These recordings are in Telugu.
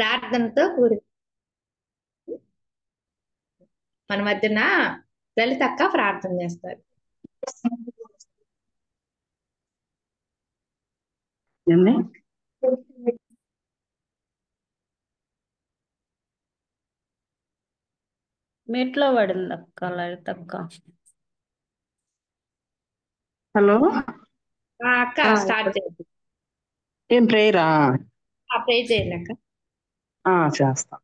ప్రార్థనతో కూడి మన మధ్యన లలితక్క ప్రార్థన చేస్తారు. ఏంది? మెట్లో పడింది అక్క లలితక్క. హలో అక్క స్టార్ట్ చేయండి. ఏం ప్రేయరా? ప్రే చేయండి అక్క. చేస్తా.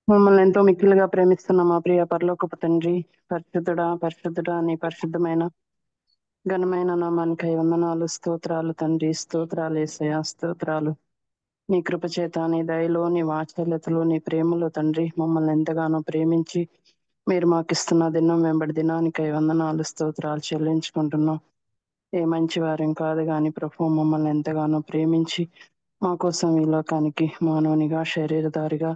మమ్మల్ని ఎంతో మిక్కిలిగా ప్రేమిస్తున్న మా ప్రియ పరలోకపు తండ్రి, పరిశుద్ధుడా నీ పరిశుద్ధమైన ఘనమైన నామానికై వందనాలు, స్తోత్రాలు తండ్రి, స్తోత్రాలు యేసయ్యా, స్తోత్రాలు. నీ కృపచేత, నీ దయలో, నీ వాత్సల్యతలో, నీ ప్రేమలో తండ్రి మమ్మల్ని ఎంతగానో ప్రేమించి మీరు మాకిస్తున్న దినం వెంబడి దినానికై వందనాలు, స్తోత్రాలు చెల్లించుకుంటున్నాం. ఏ మంచి వారేం కాదు గాని ప్రభు మమ్మల్ని ఎంతగానో ప్రేమించి మా కోసం ఈ లోకానికి మానవునిగా శరీరధారిగా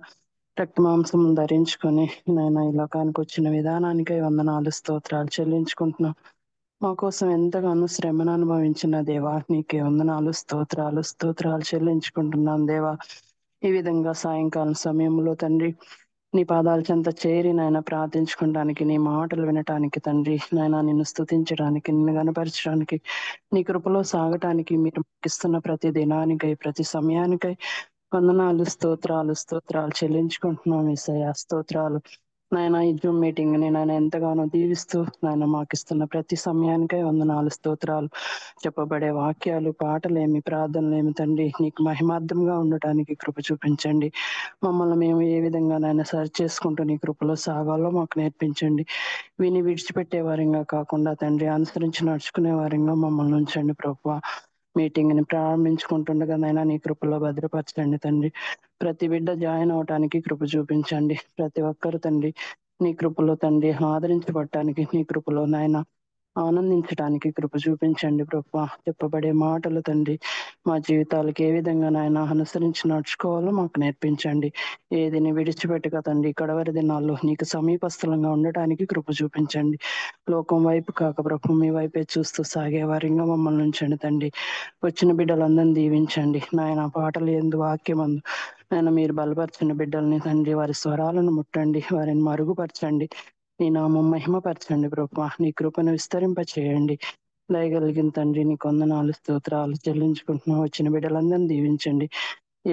రక్తమాంసం ధరించుకొని నేను ఈ లోకానికి వచ్చిన విధానానికై వందనాలు, స్తోత్రాలు చెల్లించుకుంటున్నాం. మా కోసం ఎంతగానో శ్రమను అనుభవించిన దేవా నీకే వందనాలు, స్తోత్రాలు చెల్లించుకుంటున్నాం దేవా. ఈ విధంగా సాయంకాలం సమయంలో తండ్రి నీ పాదాల చెంత చేరి నాయన ప్రార్థించుకోవడానికి, నీ మాటలు వినటానికి తండ్రి నాయన నిన్ను స్తుతించడానికి, నిన్ను గణపరచడానికి, నీ కృపలో సాగటానికి మీరు ఇస్తున్న ప్రతి దినానికై, ప్రతి సమయానికై వందనాలు, స్తోత్రాలు చెల్లించుకుంటున్నాం యేసయ్యా, స్తోత్రాలు. నాయన ఈ జూమ్ మీటింగ్ ని నాయన ఎంతగానో దీవిస్తూ నాయన మాకిస్తున్న ప్రతి సమయానికై వందనాలు, స్తోత్రాలు. చెప్పబడే వాక్యాలు, పాటలేమి, ప్రార్థనలేమి తండ్రి నీకు మహిమార్థంగా ఉండటానికి కృప చూపించండి. మమ్మల్ని మేము ఏ విధంగా నాయన సరి చేసుకుంటూ నీ కృపలో సాగాలో మాకు నేర్పించండి. విని విడిచిపెట్టే వారంగా కాకుండా తండ్రి అనుసరించి నడుచుకునే వారంగా మమ్మల్ని ఉంచండి ప్రభువా. మీటింగ్ ని ప్రారంభించుకుంటుండగా నైనా నీ కృపలో భద్రపరచండి తండ్రి. ప్రతి బిడ్డ జాయిన్ అవటానికి కృప చూపించండి. ప్రతి ఒక్కరు తండ్రి నీ కృపలో తండ్రి ఆదరించబడటానికి, నీ కృపలో నాయన ఆనందించడానికి కృప చూపించండి ప్రభువా. చెప్పబడే మాటలు తండ్రి మా జీవితాలకు ఏ విధంగా నాయన అనుసరించి నడుచుకోవాలో మాకు నేర్పించండి. ఏదిని విడిచిపెట్టక తండ్రి కడవరి దినాల్లో నీకు సమీపస్థలంగా ఉండటానికి కృప చూపించండి. లోకం వైపు కాక ప్రభు మీ వైపే చూస్తూ సాగే వారిగా మమ్మల్ని ఉంచండి తండ్రి. వచ్చిన బిడ్డలందరినీ దీవించండి నాయన. పాటలు ఎందు వాక్యమందు నాయన మీరు బలపరచిన బిడ్డల్ని తండ్రి వారి స్వరాలను ముట్టండి, వారిని మరుగుపరచండి, నీ నామం మహిమపరచండి ప్రభువా. నీ కృపను విస్తరింప చేయండి. దయగలిగిన తండ్రి నీ వందనాలు, స్తోత్రాలు చెల్లించుకుంటున్నాం. వచ్చిన బిడ్డలందరినీ దీవించండి.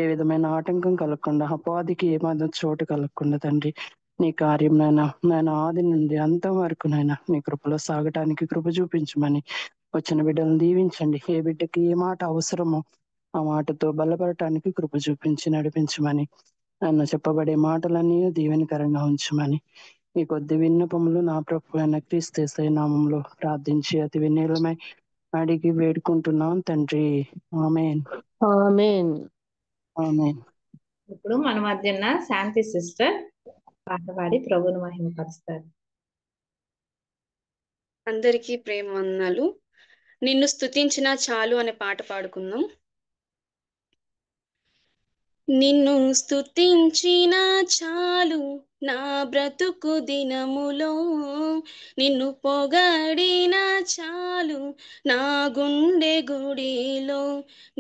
ఏ విధమైన ఆటంకం కలగకుండా, అపవాదికి ఏమాత్రం చోటు కలగకుండా తండ్రి నీ కార్యం నాయన ఆది నుండి అంతం వరకు నాయన నీ కృపలో సాగటానికి కృప చూపించమని వచ్చిన బిడ్డలను దీవించండి. ఏ బిడ్డకి ఏ మాట అవసరమో ఆ మాటతో బలపడటానికి కృప చూపించి నడిపించమని, నన్ను చెప్పబడే మాటలన్నీ దీవెనకరంగా ఉంచమని ఈ కొద్ది విన్నపములు నా ప్రభు అయిన క్రీస్తు యేసయ్య నామంలో ప్రార్థించి అతి వినయమై అడిగి వేడుకుంటున్నాం తండ్రి. ఆమేన్. ఆమేన్. ఆమేన్. ఇప్పుడు మన మధ్యన శాంతి సిస్టర్ పాట పాడి ప్రభుని మహిమపరుస్తారు. అందరికీ ప్రేమ వందనాలు. నిన్ను స్తుతించిన చాలు అనే పాట పాడుకుందాం. నిన్ను స్తుతించిన చాలు నా బ్రతుకు దినములో, నిన్ను పొగడిన చాలు నా గుండె గుడిలో.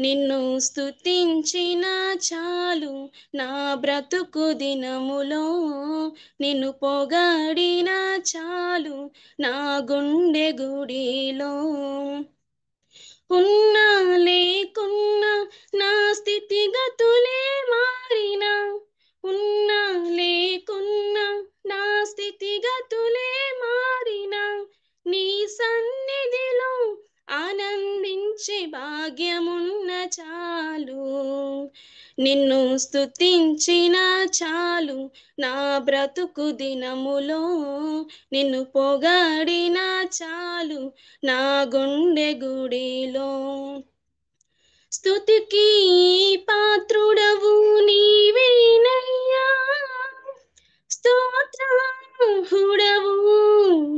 నిన్ను స్తుతించిన చాలు నా బ్రతుకు దినములో, నిన్ను పొగడిన చాలు నా గుండె గుడిలో. ఉన్నా లేకున్నా నా స్థితిగతులే మారినా, ఉన్నా లేకున్నా నా స్థితిగతులే మారినా, నీ సన్నిధిలో ఆనందించే భాగ్యమున్న చాలు. నిన్ను స్తుతించిన చాలు నా బ్రతుకు దినములో, నిన్ను పొగడిన చాలు నా గుండె గుడిలో. స్తుతికి పాత్రుడవు నీవేనయ్యా, స్తోత్రార్హుడవు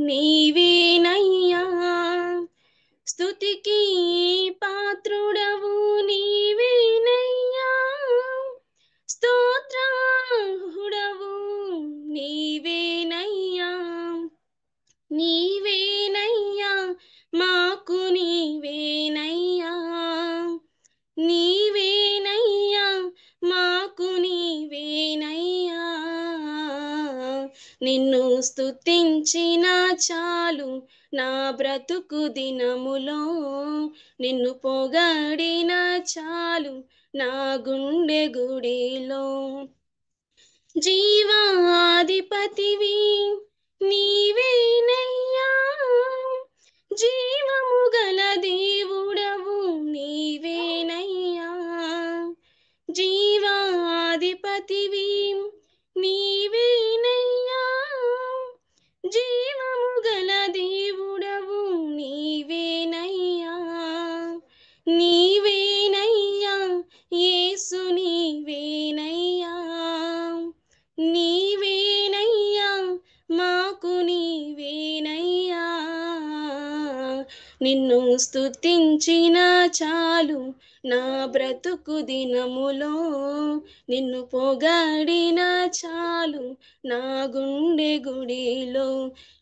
నీవేనయ్యా. స్తుతికి పాత్రుడవు నీవేనయ్యా, స్తోత్రార్హుడవు నీవేనయ్యా. నీవే మాకు నీవేనయ్యా, నీవేనయ్యా, మాకు నీవేనయ్యా. నిన్ను స్తుతించిన చాలు నా బ్రతుకు దినములో, నిన్ను పొగడిన చాలు నా గుండె గుడిలో. జీవాధిపతివి నీవేనయ్యా, జీవము గల దేవుడవు నీవేనయ్యా. జీవాధిపతివి నీవేనయ్యా, జీవము గల దేవుడవు నీవేనయ్యా. నీవేనయ్యా యేసు, నీవేనయ్యా, నీవేనయ్యా, మాకు నీవేనయ్యా. నిన్ను స్తుతించిన చాలు నా బ్రతుకు దినములో, నిన్ను పొగడిన చాలు నా గుండె గుడిలో.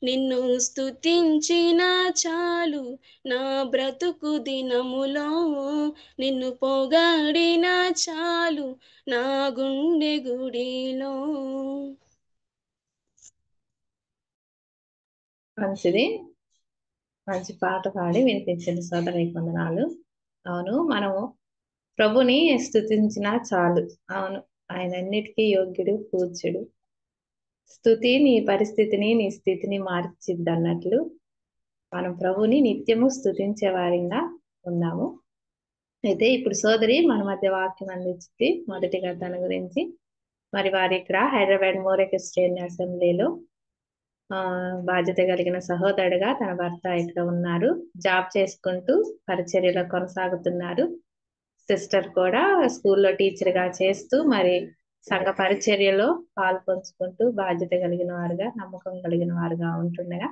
నిన్ను స్తుతించిన చాలు నా బ్రతుకు దినములో, నిన్ను పొగడిన చాలు నా గుండె గుడిలో. మంచిది. మంచి పాట పాడి వినిపించిన సోదరికి వందనాలు. అవును, మనము ప్రభుని స్తుతించినా చాలు. అవును, ఆయన అన్నిటికీ యోగ్యుడు, పూజ్యుడు. స్తుతి నీ పరిస్థితిని, నీ స్థితిని మార్చిద్ది అన్నట్లు మనం ప్రభుని నిత్యము స్తుతించే వారిగా ఉన్నాము. అయితే ఇప్పుడు సోదరి మన మధ్య వాక్యం అందించింది. మొదటిగా తన గురించి, మరి వారి ఇక్కడ హైదరాబాద్ మోరే క్రిస్టియన్ అసెంబ్లీలో బాధ్యత కలిగిన సహోదరుడుగా తన భర్త ఇక్కడ ఉన్నారు. జాబ్ చేసుకుంటూ పరిచర్యలో కొనసాగుతున్నారు. సిస్టర్ కూడా స్కూల్లో టీచర్ గా చేస్తూ మరి సంఘ పరిచర్యలో పాలు పంచుకుంటూ బాధ్యత కలిగిన వారుగా, నమ్మకం కలిగిన వారుగా ఉంటుండగా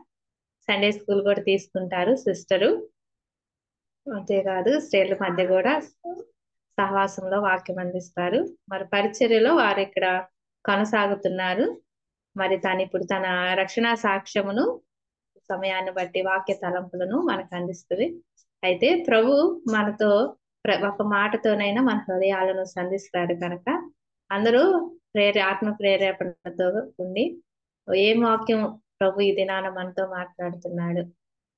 సండే స్కూల్ కూడా తీసుకుంటారు సిస్టరు. అంతేకాదు స్త్రీల మధ్య కూడా సహవాసంలో వాక్యం అందిస్తారు. మరి పరిచర్యలో వారు ఇక్కడ కొనసాగుతున్నారు. మరి ఇప్పుడు తన రక్షణ సాక్ష్యమును సమయాన్ని బట్టి వాక్య తలంపులను మనకు అందిస్తుంది. అయితే ప్రభు మనతో ఒక మాటతోనైనా మన హృదయాలను సంధిస్తారు కనుక అందరూ ఆత్మ ప్రేరేపణతో ఉండి ఏం వాక్యం ప్రభు ఈ దినాన మనతో మాట్లాడుతున్నాడు,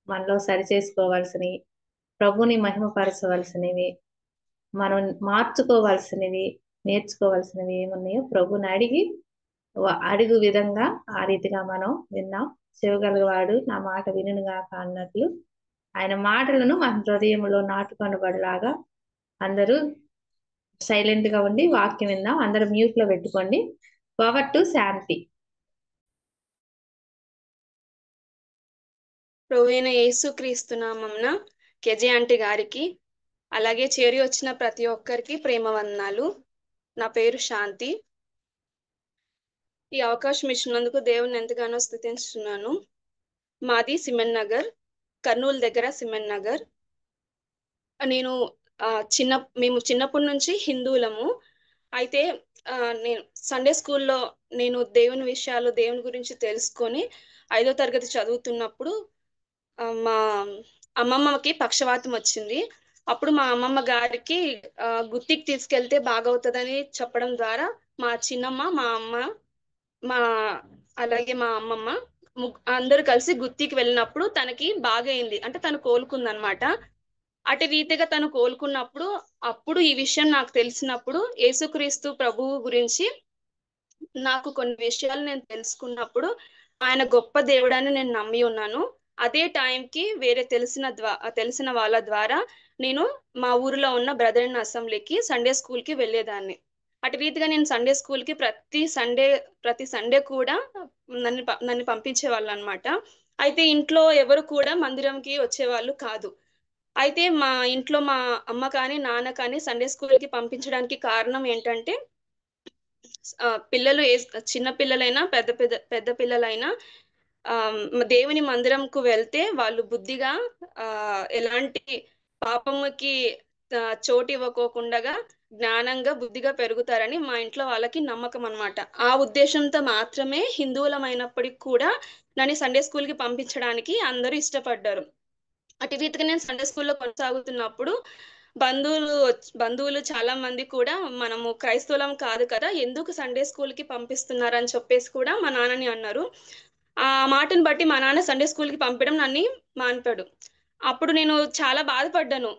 మనలో సరి చేసుకోవాల్సినవి, ప్రభుని మహిమపరచవలసినవి, మనం మార్చుకోవాల్సినవి, నేర్చుకోవాల్సినవి ఏమున్నాయో ప్రభుని అడుగు విధంగా ఆ రీతిగా మనం విన్నాం. చెవగలవాడు నా మాట వినుగాక అన్నట్లు ఆయన మాటలను మన హృదయంలో నాటుకొనబడిలాగా అందరూ సైలెంట్ గా ఉండి వాక్యం విందాం. అందరూ మ్యూట్ లో పెట్టుకోండి. పవర్ టు శాంతి. ప్రభువైన యేసుక్రీస్తు నామమున కెజే ఆంటీ గారికి, అలాగే చేరి వచ్చిన ప్రతి ఒక్కరికి ప్రేమ వందనాలు. నా పేరు శాంతి. ఈ అవకాశం ఇచ్చినందుకు దేవుని ఎంతగానో స్తుతిస్తున్నాను. మాది సిమెంట్ నగర్, కర్నూలు దగ్గర సిమెంట్ నగర్. నేను మేము చిన్నప్పటి నుంచి హిందువులము. అయితే నేను సండే స్కూల్లో నేను దేవుని విషయాలు, దేవుని గురించి తెలుసుకొని 5వ తరగతి చదువుతున్నప్పుడు మా అమ్మమ్మకి పక్షవాతం వచ్చింది. అప్పుడు మా అమ్మమ్మ గారికి గుత్తికి తీసుకెళ్తే బాగవుతుందని చెప్పడం ద్వారా మా చిన్నమ్మ, మా అమ్మ, అలాగే మా అమ్మమ్మ అందరూ కలిసి గుత్తికి వెళ్ళినప్పుడు తనకి బాగైంది, అంటే తను కోలుకుందనమాట. అటు రీతిగా తను కోలుకున్నప్పుడు అప్పుడు ఈ విషయం నాకు తెలిసినప్పుడు యేసుక్రీస్తు ప్రభువు గురించి నాకు కొన్ని విషయాలు నేను తెలుసుకున్నప్పుడు ఆయన గొప్ప దేవుడని నేను నమ్మి ఉన్నాను. అదే టైంకి వేరే తెలిసిన వాళ్ళ ద్వారా నేను మా ఊరిలో ఉన్న బ్రదర్ ఇన్ అసెంబ్లీకి సండే స్కూల్కి వెళ్ళేదాన్ని. అటు రీతిగా నేను సండే స్కూల్కి ప్రతి సండే కూడా నన్ను పంపించేవాళ్ళు అనమాట. అయితే ఇంట్లో ఎవరు కూడా మందిరంకి వచ్చేవాళ్ళు కాదు. అయితే మా ఇంట్లో మా అమ్మ కానీ నాన్న కానీ సండే స్కూల్కి పంపించడానికి కారణం ఏంటంటే పిల్లలు చిన్న పిల్లలైనా పెద్ద పిల్లలైనా దేవుని మందిరంకు వెళ్తే వాళ్ళు బుద్ధిగా ఎలాంటి పాపముకి చోటు ఇవ్వకోకుండా జ్ఞానంగా బుద్ధిగా పెరుగుతారని మా ఇంట్లో వాళ్ళకి నమ్మకం అనమాట. ఆ ఉద్దేశంతో మాత్రమే హిందువులమైనప్పటికీ కూడా నన్ను సండే స్కూల్కి పంపించడానికి అందరూ ఇష్టపడ్డారు. అటు రీతిగా నేను సండే స్కూల్లో కొనసాగుతున్నప్పుడు బంధువులు చాలా మంది కూడా మనము క్రైస్తవులం కాదు కదా, ఎందుకు సండే స్కూల్కి పంపిస్తున్నారని చెప్పేసి కూడా మా నాన్నని అన్నారు. ఆ మాటను బట్టి మా నాన్న సండే స్కూల్కి పంపడం నన్ను మాన్పాడు. అప్పుడు నేను చాలా బాధపడ్డాను.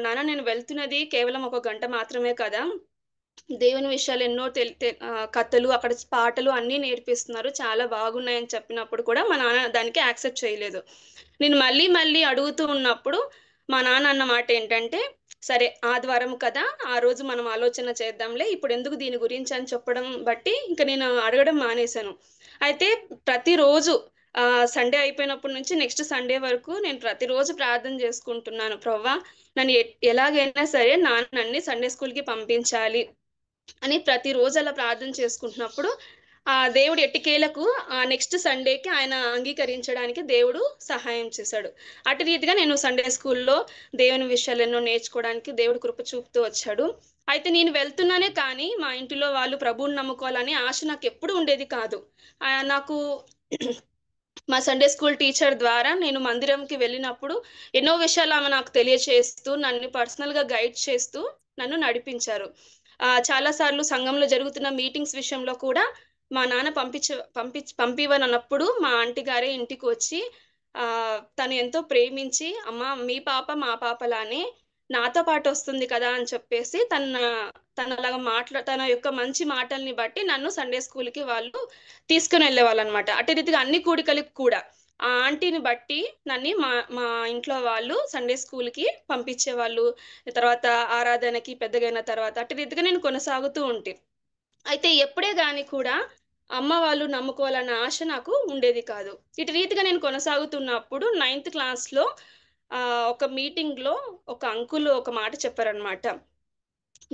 నాన్న, నేను వెళ్తున్నది కేవలం 1 గంట మాత్రమే కదా, దేవుని విషయాలు ఎన్నో కథలు, అక్కడ పాటలు అన్నీ నేర్పిస్తున్నారు, చాలా బాగున్నాయని చెప్పినప్పుడు కూడా మా నాన్న దానికి యాక్సెప్ట్ చేయలేదు. నేను మళ్ళీ మళ్ళీ అడుగుతూ ఉన్నప్పుడు మా నాన్న అన్న మాట ఏంటంటే, సరే ఆదివారం కదా, ఆ రోజు మనం ఆలోచన చేద్దాంలే, ఇప్పుడు ఎందుకు దీని గురించి అని చెప్పడం బట్టి ఇంకా నేను అడగడం మానేశాను. అయితే ప్రతిరోజు సండే అయిపోయినప్పటి నుంచి నెక్స్ట్ సండే వరకు నేను ప్రతిరోజు ప్రార్థన చేసుకుంటున్నాను, ప్రభువా నన్ను ఎలాగైనా సరే నాన్న నన్ను సండే స్కూల్కి పంపించాలి అని ప్రతిరోజు అలా ప్రార్థన చేసుకుంటున్నప్పుడు దేవుడు ఎట్టికేలకు నెక్స్ట్ సండేకి ఆయన అంగీకరించడానికి దేవుడు సహాయం చేశాడు. అటు రీతిగా నేను సండే స్కూల్లో దేవుని విషయాలు ఎన్నో నేర్చుకోవడానికి దేవుడు కృప చూపుతూ వచ్చాడు. అయితే నేను వెళ్తున్నానే కానీ మా ఇంటిలో వాళ్ళు ప్రభువుని నమ్ముకోవాలని ఆశ నాకు ఎప్పుడు ఉండేది కాదు. నాకు మా సండే స్కూల్ టీచర్ ద్వారా నేను మందిరంకి వెళ్ళినప్పుడు ఎన్నో విషయాలు ఆమె నాకు తెలియచేస్తూ నన్ను పర్సనల్గా గైడ్ చేస్తూ నన్ను నడిపించారు. చాలా సార్లు సంఘంలో జరుగుతున్న మీటింగ్స్ విషయంలో కూడా మా నాన్న పంపివనప్పుడు మా ఆంటీ గారే ఇంటికి వచ్చి తను ఎంతో ప్రేమించి, అమ్మ మీ పాప మా పాపలానే నాతో పాటు వస్తుంది కదా అని చెప్పేసి తన అలాగా తన యొక్క మంచి మాటల్ని బట్టి నన్ను సండే స్కూల్కి వాళ్ళు తీసుకుని వెళ్ళేవాళ్ళు అనమాట. అటు రీతిగా అన్ని కూడికలకు కూడా ఆ ఆంటీని బట్టి నన్ను మా ఇంట్లో వాళ్ళు సండే స్కూల్కి పంపించేవాళ్ళు. తర్వాత ఆరాధనకి పెద్దగైన తర్వాత అటు రీతిగా నేను కొనసాగుతూ ఉంటే, అయితే ఎప్పుడే గాని కూడా అమ్మ వాళ్ళు నమ్ముకోవాలన్న ఆశ నాకు ఉండేది కాదు. ఇటు రీతిగా నేను కొనసాగుతున్నప్పుడు 9th క్లాస్లో ఒక మీటింగ్లో ఒక అంకుల్ ఒక మాట చెప్పారనమాట.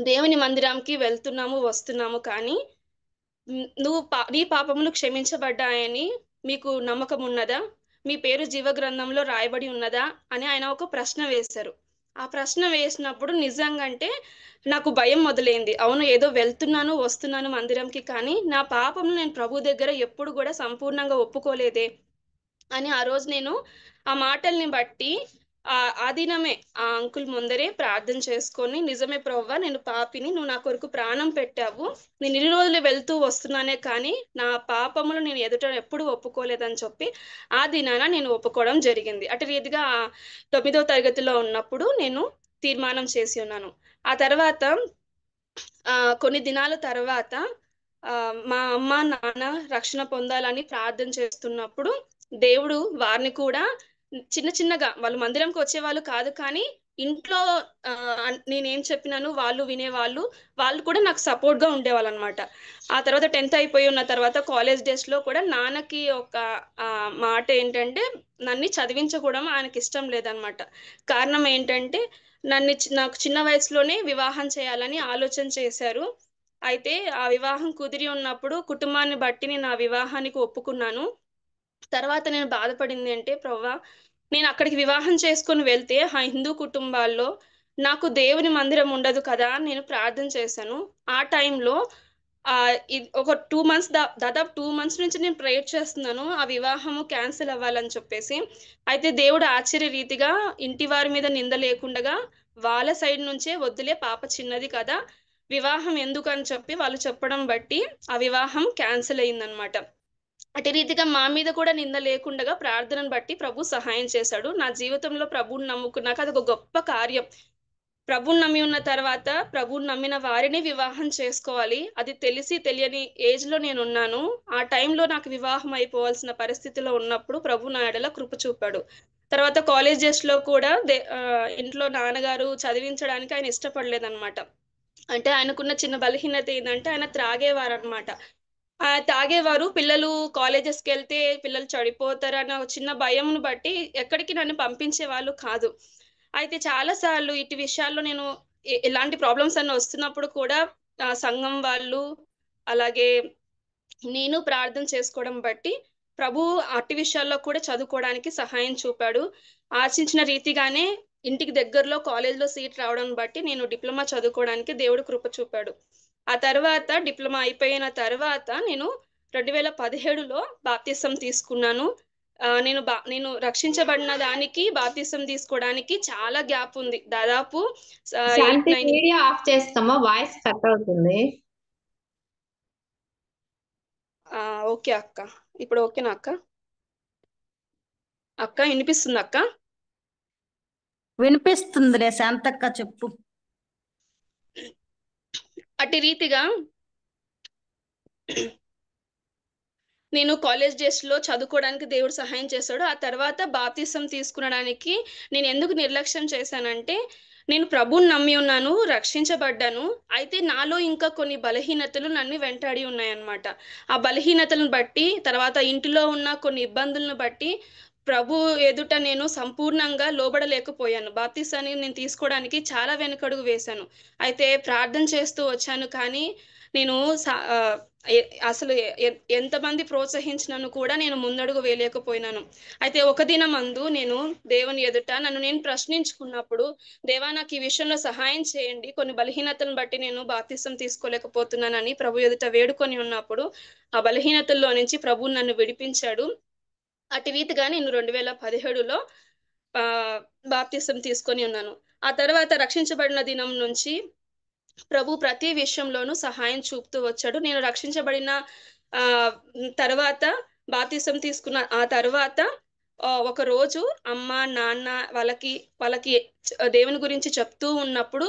దేవుని మందిరానికి వెళ్తున్నాము వస్తున్నాము కానీ నీ పాపములు క్షమించబడ్డాయని మీకు నమ్మకం ఉన్నదా, మీ పేరు జీవగ్రంథంలో రాయబడి ఉన్నదా అని ఆయన ఒక ప్రశ్న వేశారు. ఆ ప్రశ్న వేసినప్పుడు నిజంగా అంటే నాకు భయం మొదలైంది. అవును, ఏదో వెళ్తున్నాను వస్తున్నాను మందిరంకి, కానీ నా పాపం నేను ప్రభు దగ్గర ఎప్పుడు కూడా సంపూర్ణంగా ఒప్పుకోలేదే అని ఆ రోజు నేను ఆ మాటల్ని బట్టి ఆ దినమే ఆ అంకుల్ ముందరే ప్రార్థన చేసుకొని, నిజమే ప్రభువా నేను పాపిని, నువ్వు నా కొరకు ప్రాణం పెట్టావు, నేను ఇన్ని రోజులు వెళ్తూ వస్తున్నానే కానీ నా పాపములు నేను ఎదుట ఎప్పుడు ఒప్పుకోలేదని చెప్పి ఆ దినాన నేను ఒప్పుకోవడం జరిగింది. అటు రీతిగా 9వ తరగతిలో ఉన్నప్పుడు నేను తీర్మానం చేసి ఉన్నాను. ఆ తర్వాత కొన్ని దినాల తర్వాత మా అమ్మ నాన్న రక్షణ పొందాలని ప్రార్థన చేస్తున్నప్పుడు దేవుడు వారిని కూడా చిన్నగా, వాళ్ళు మందిరంకి వచ్చేవాళ్ళు కాదు కానీ ఇంట్లో నేనేం చెప్పినాను వాళ్ళు వినేవాళ్ళు, వాళ్ళు కూడా నాకు సపోర్ట్ గా ఉండేవాళ్ళు అనమాట. ఆ తర్వాత 10th అయిపోయి ఉన్న తర్వాత కాలేజ్ డేస్ లో కూడా నాన్నకి ఒక మాట ఏంటంటే, నన్ను చదివించకూడదు ఆయనకి ఇష్టం లేదనమాట. కారణం ఏంటంటే నాకు చిన్న వయసులోనే వివాహం చేయాలని ఆలోచన చేశారు. అయితే ఆ వివాహం కుదిరి ఉన్నప్పుడు కుటుంబాన్ని బట్టి నేను ఆ వివాహానికి ఒప్పుకున్నాను. తర్వాత నేను బాధపడింది అంటే, ప్రభువా నేను అక్కడికి వివాహం చేసుకొని వెళ్తే ఆ హిందూ కుటుంబాల్లో నాకు దేవుని మందిరం ఉండదు కదా నేను ప్రార్థన చేశాను. ఆ టైంలో ఒక 2 మంత్స్ దాదాపు 2 మంత్స్ నుంచి నేను ప్రేయర్ చేస్తున్నాను ఆ వివాహము క్యాన్సిల్ అవ్వాలని చెప్పేసి. అయితే దేవుడు ఆశ్చర్య రీతిగా ఇంటి వారి మీద నింద లేకుండా వాళ్ళ సైడ్ నుంచే, వద్దులే పాప చిన్నది కదా వివాహం ఎందుకు అని చెప్పి వాళ్ళు చెప్పడం బట్టి ఆ వివాహం క్యాన్సిల్ అయిందనమాట. అటు రీతిగా మా మీద కూడా నింద లేకుండా ప్రార్థనను బట్టి ప్రభు సహాయం చేశాడు. నా జీవితంలో ప్రభువుని నమ్ముకున్నాక అది ఒక గొప్ప కార్యం. ప్రభువుని నమ్మి ఉన్న తర్వాత ప్రభువుని నమ్మిన వారిని వివాహం చేసుకోవాలి, అది తెలిసి తెలియని ఏజ్ లో నేను ఉన్నాను. ఆ టైంలో నాకు వివాహం అయిపోవాల్సిన పరిస్థితిలో ఉన్నప్పుడు ప్రభు నా ఎడల కృప చూపాడు. తర్వాత కాలేజ్ డేస్ లో కూడా ఇంట్లో నాన్నగారు చదివించడానికి ఆయన ఇష్టపడలేదన్నమాట. అంటే ఆయనకున్న చిన్న బలహీనత ఏంటంటే ఆయన త్రాగేవారు అనమాట. తాగేవారు. పిల్లలు కాలేజెస్కి వెళ్తే పిల్లలు చెడిపోతారు అన్న చిన్న భయంను బట్టి ఎక్కడికి నన్ను పంపించే వాళ్ళు కాదు. అయితే చాలా సార్లు ఇటు విషయాల్లో నేను ఎలాంటి ప్రాబ్లమ్స్ అన్న వస్తున్నప్పుడు కూడా సంఘం వాళ్ళు అలాగే నేను ప్రార్థన చేసుకోవడం బట్టి ప్రభు అట్టి విషయాల్లో కూడా చదువుకోవడానికి సహాయం చూపాడు. ఆశించిన రీతిగానే ఇంటికి దగ్గరలో కాలేజ్లో సీట్ రావడం బట్టి నేను డిప్లొమా చదువుకోవడానికి దేవుడు కృప చూపాడు. ఆ తర్వాత డిప్లొమా అయిపోయిన తర్వాత నేను 2017లో బాప్తిసం తీసుకున్నాను. నేను రక్షించబడిన దానికి బాప్తిసం తీసుకోవడానికి చాలా గ్యాప్ ఉంది. దాదాపు శాంతి 8-9 వీడియో ఆఫ్ చేస్తామా? వాయిస్ కట్ అవుతుంది. ఓకే అక్క. ఇప్పుడు ఓకేనా అక్క? అక్క వినిపిస్తుంది అక్క? వినిపిస్తుందిరే శాంతక్క, చెప్పు. అట్టి రీతిగా నేను కాలేజ్ డేస్ లో చదువుకోవడానికి దేవుడు సహాయం చేశాడు. ఆ తర్వాత బాప్తిసం తీసుకునడానికి నేను ఎందుకు నిర్లక్ష్యం చేశానంటే, నేను ప్రభువుని నమ్మి ఉన్నాను, రక్షించబడ్డాను. అయితే నాలో ఇంకా కొన్ని బలహీనతలు నన్ను వెంటాడి ఉన్నాయన్నమాట. ఆ బలహీనతలను బట్టి, తర్వాత ఇంటిలో ఉన్న కొన్ని ఇబ్బందులను బట్టి ప్రభు ఎదుట నేను సంపూర్ణంగా లోబడలేకపోయాను. బాప్తిసాన్ని నేను తీసుకోవడానికి చాలా వెనుకడుగు వేశాను. అయితే ప్రార్థన చేస్తూ వచ్చాను, కానీ నేను అసలు ఎంతమంది ప్రోత్సహించినను కూడా నేను ముందడుగు వేయలేకపోయినాను. అయితే ఒక దినమందు నేను దేవుని ఎదుట నన్ను నేను ప్రశ్నించుకున్నప్పుడు, దేవా నాకు ఈ విషయంలో సహాయం చేయండి, కొన్ని బలహీనతలను బట్టి నేను బాప్తిసం తీసుకోలేకపోతున్నానని ప్రభు ఎదుట వేడుకొని ఉన్నప్పుడు, ఆ బలహీనతల్లో నుంచి ప్రభు నన్ను విడిపించాడు. అటు రీతిగా నేను 2017లో బాప్తిసం తీసుకొని ఉన్నాను. ఆ తర్వాత రక్షించబడిన దినం నుంచి ప్రభు ప్రతి విషయంలోనూ సహాయం చూపుతూ వచ్చాడు. నేను రక్షించబడిన తర్వాత బాప్తిసం తీసుకున్న ఆ తర్వాత ఒక రోజు అమ్మ నాన్న వాళ్ళకి దేవుని గురించి చెప్తూ ఉన్నప్పుడు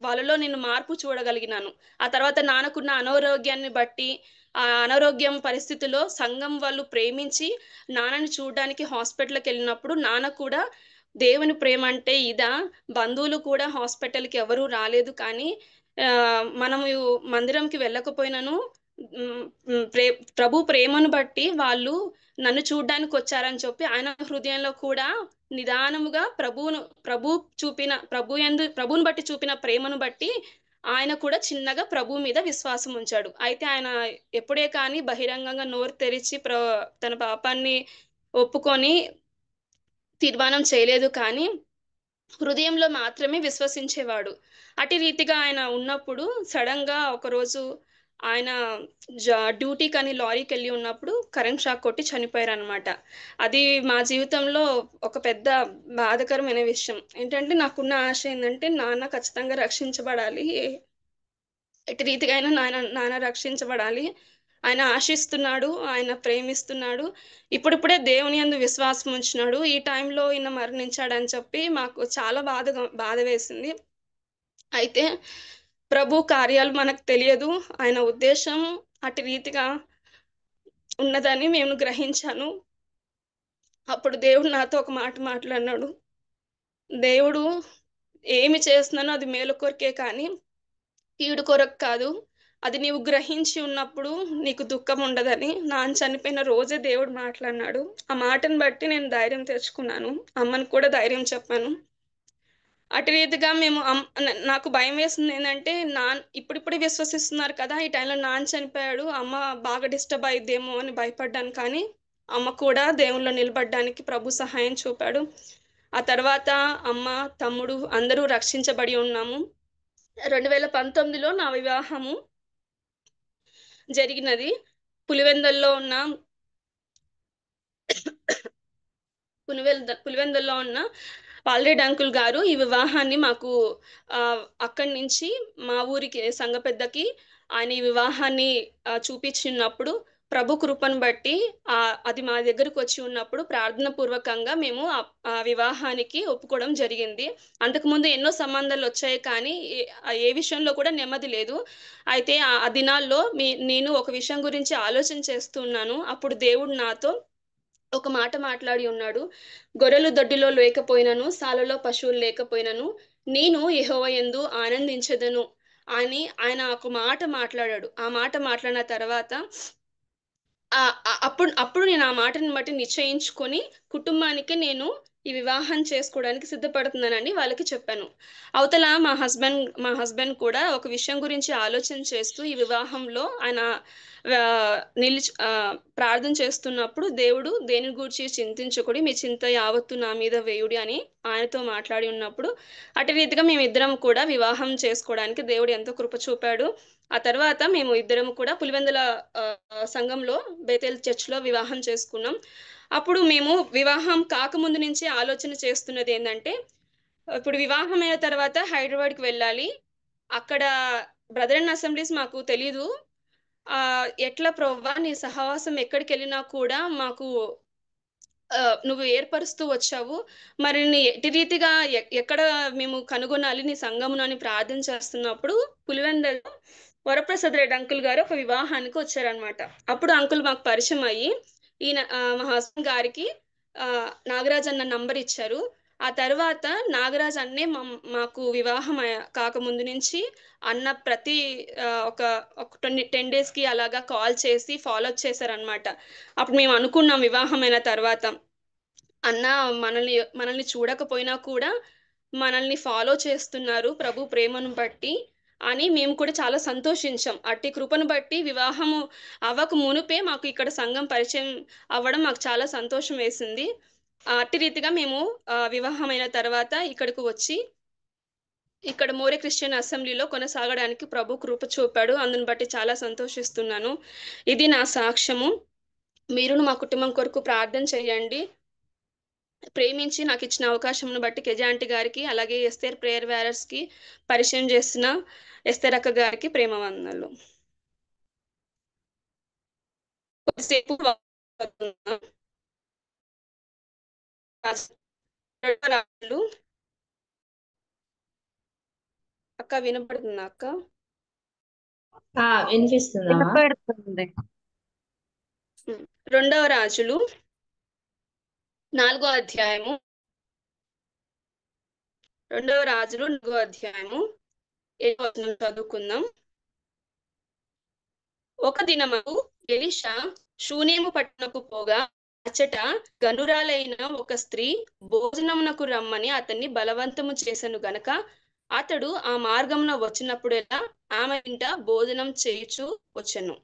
వాళ్ళలో నేను మార్పు చూడగలిగినాను. ఆ తర్వాత నాన్నకున్న అనారోగ్యాన్ని బట్టి, ఆ అనారోగ్యం పరిస్థితిలో సంఘం వాళ్ళు ప్రేమించి నాన్నని చూడడానికి హాస్పిటల్కి వెళ్ళినప్పుడు నాన్న కూడా దేవుని ప్రేమ అంటే ఇదా, బంధువులు కూడా హాస్పిటల్కి ఎవరూ రాలేదు, కానీ మనము మందిరంకి వెళ్ళకపోయినాను ప్రభు ప్రేమను బట్టి వాళ్ళు నన్ను చూడ్డానికి వచ్చారని చెప్పి ఆయన హృదయంలో కూడా నిదానముగా ప్రభువుని బట్టి చూపిన ప్రేమను బట్టి ఆయన కూడా చిన్నగా ప్రభు మీద విశ్వాసం ఉంచాడు. అయితే ఆయన ఎప్పుడే కానీ బహిరంగంగా నోరు తెరిచి తన పాపాన్ని ఒప్పుకొని తీర్మానం చేయలేదు, కానీ హృదయంలో మాత్రమే విశ్వసించేవాడు. అటు రీతిగా ఆయన ఉన్నప్పుడు సడన్ గా ఒకరోజు ఆయన డ్యూటీకి అని లారీకి వెళ్ళి ఉన్నప్పుడు కరెంట్ షాక్ కొట్టి చనిపోయారు అనమాట. అది మా జీవితంలో ఒక పెద్ద బాధకరమైన విషయం. ఏంటంటే నాకున్న ఆశ ఏంటంటే నాన్న ఖచ్చితంగా రక్షించబడాలి, ఎటు రీతిగా అయినా నాన్న రక్షించబడాలి. ఆయన ఆశిస్తున్నాడు, ఆయన ప్రేమిస్తున్నాడు, ఇప్పుడిప్పుడే దేవుని యందు విశ్వాసం ఉంచినాడు. ఈ టైంలో ఈయన మరణించాడని చెప్పి మాకు చాలా బాధ వేసింది. అయితే ప్రభు కార్యాలు మనకు తెలియదు, ఆయన ఉద్దేశం అటు రీతిగా ఉన్నదని మేము గ్రహించాను. అప్పుడు దేవుడు నాతో ఒక మాట మాట్లాడినాడు. దేవుడు ఏమి చేస్తున్నానో అది మేలు కొరకే కానీ కీడు కొరకు కాదు. అది నీవు గ్రహించి ఉన్నప్పుడు నీకు దుఃఖం ఉండదని నాన్న చనిపోయిన రోజే దేవుడు మాట్లాడినాడు. ఆ మాటను బట్టి నేను ధైర్యం తెచ్చుకున్నాను, అమ్మని కూడా ధైర్యం చెప్పాను. అటు రీతిగా మేము నాకు భయం వేసింది ఏంటంటే ఇప్పుడిప్పుడే విశ్వసిస్తున్నారు కదా, ఈ టైంలో నాన్న చనిపోయాడు, అమ్మ బాగా డిస్టర్బ్ అయిద్దేమో అని భయపడ్డాను, కానీ అమ్మ కూడా దేవుళ్ళో నిలబడడానికి ప్రభు సహాయం చూపాడు. ఆ తర్వాత అమ్మ తమ్ముడు అందరూ రక్షించబడి ఉన్నాము. 2019లో నా వివాహము జరిగినది. పులివెందుల్లో ఉన్న పాల్రెడ్డి అంకుల్ గారు ఈ వివాహాన్ని మాకు అక్కడి నుంచి మా ఊరికి సంఘ పెద్దకి ఆయన ఈ వివాహాన్ని చూపించినప్పుడు ప్రభు కృపను బట్టి అది మా దగ్గరకు వచ్చి ఉన్నప్పుడు ప్రార్థన పూర్వకంగా మేము ఆ వివాహానికి ఒప్పుకోవడం జరిగింది. అంతకుముందు ఎన్నో సంబంధాలు వచ్చాయి, కానీ ఏ విషయంలో కూడా నెమ్మది లేదు. అయితే ఆ దినాల్లో నేను ఒక విషయం గురించి ఆలోచన చేస్తున్నాను. అప్పుడు దేవుడు నాతో ఒక మాట మాట్లాడి ఉన్నాడు. గొర్రెలు దొడ్డిలో లేకపోయినను, సాలలో పశువులు లేకపోయినను, నేను యెహోవా యందు ఆనందించెదను అని ఆయన ఒక మాట మాట్లాడాడు. ఆ మాట మాట్లాడిన తర్వాత అప్పుడు నేను ఆ మాటని బట్టి నిశ్చయించుకొని కుటుంబానికి నేను ఈ వివాహం చేసుకోవడానికి సిద్ధపడుతున్నానని వాళ్ళకి చెప్పాను. అవతల మా హస్బెండ్ కూడా ఒక విషయం గురించి ఆలోచన చేస్తూ ఈ వివాహంలో ఆయన ప్రార్థన చేస్తున్నప్పుడు దేవుడు దేని గురించి చింతించకూడి, మీ చింత యావత్తు నా మీద వేయుడి అని ఆయనతో మాట్లాడి ఉన్నప్పుడు అటు రీతిగా మేమిద్దరం కూడా వివాహం చేసుకోవడానికి దేవుడు ఎంతో కృప చూపాడు. ఆ తర్వాత మేము ఇద్దరం కూడా పులివెందుల సంఘంలో బేతేల్ చర్చ్లో వివాహం చేసుకున్నాం. అప్పుడు మేము వివాహం కాకముందు నుంచి ఆలోచన చేస్తున్నది ఏంటంటే, ఇప్పుడు వివాహం అయిన తర్వాత హైదరాబాద్కి వెళ్ళాలి. అక్కడ బ్రదర్ అండ్ అసెంబ్లీస్ మాకు తెలీదు. ఎట్లా ప్రవ్వా నీ సహవాసం ఎక్కడికి వెళ్ళినా కూడా మాకు నువ్వు ఏర్పరుస్తూ వచ్చావు. మరి నీ ఎట్టి రీతిగా ఎక్కడ మేము కనుగొనాలి నీ సంఘమును అని ప్రార్థన చేస్తున్నప్పుడు పులివెందల్లో వరప్రసాద్ రెడ్డి అంకుల్ గారు ఒక వివాహానికి వచ్చారనమాట. అప్పుడు అంకుల్ మాకు పరిచయం అయ్యి ఈయన మా హస్బెండ్ గారికి నాగరాజ్ అన్న నంబర్ ఇచ్చారు. ఆ తర్వాత నాగరాజ్ అన్నే మాకు వివాహం కాకముందు నుంచి అన్న ప్రతి ఒక 10 daysకి అలాగా కాల్ చేసి ఫాలో అప్ చేశారనమాట. అప్పుడు మేము అనుకున్నాం వివాహమైన తర్వాత అన్న మనల్ని చూడకపోయినా కూడా మనల్ని ఫాలో చేస్తున్నారు ప్రభు ప్రేమను బట్టి అని మేము కూడా చాలా సంతోషించాం. అట్టి కృపను బట్టి వివాహము అవ్వక మునుపే మాకు ఇక్కడ సంఘం పరిచయం అవ్వడం మాకు చాలా సంతోషం వేసింది. అట్టి రీతిగా మేము వివాహమైన తర్వాత ఇక్కడికి వచ్చి ఇక్కడ మోరే క్రిస్టియన్ అసెంబ్లీలో కొనసాగడానికి ప్రభు కృప చూపాడు. అందుని బట్టి చాలా సంతోషిస్తున్నాను. ఇది నా సాక్ష్యము. మీరును మా కుటుంబం కొరకు ప్రార్థన చేయండి. ప్రేమించి నాకు ఇచ్చిన అవకాశంను బట్టి కెజాంటి గారికి, అలాగే ఎస్తేర్ ప్రేయర్ వేరర్స్ కి పరిచయం చేసిన ఎస్తేర్ అక్క గారికి ప్రేమ వందనాలు. కొద్దిసేపు అక్క వినపడుతుందా అక్క? వినిపిస్తుందమ్మా. వినపడుతుంది. 2వ రాజులు 4వ అధ్యాయము 2వ రాజులు 4వ అధ్యాయము 7వ వచనం చదువుకుందాం. ఒక దినము ఎలీషా షూనేము పట్టణకు పోగా అచ్చట గనురాలైన ఒక స్త్రీ భోజనమునకు రమ్మని అతన్ని బలవంతము చేసెను గనక అతడు ఆ మార్గమున వచ్చినప్పుడెల్లా ఆమె ఇంట భోజనం చేయుచు వచ్చెను.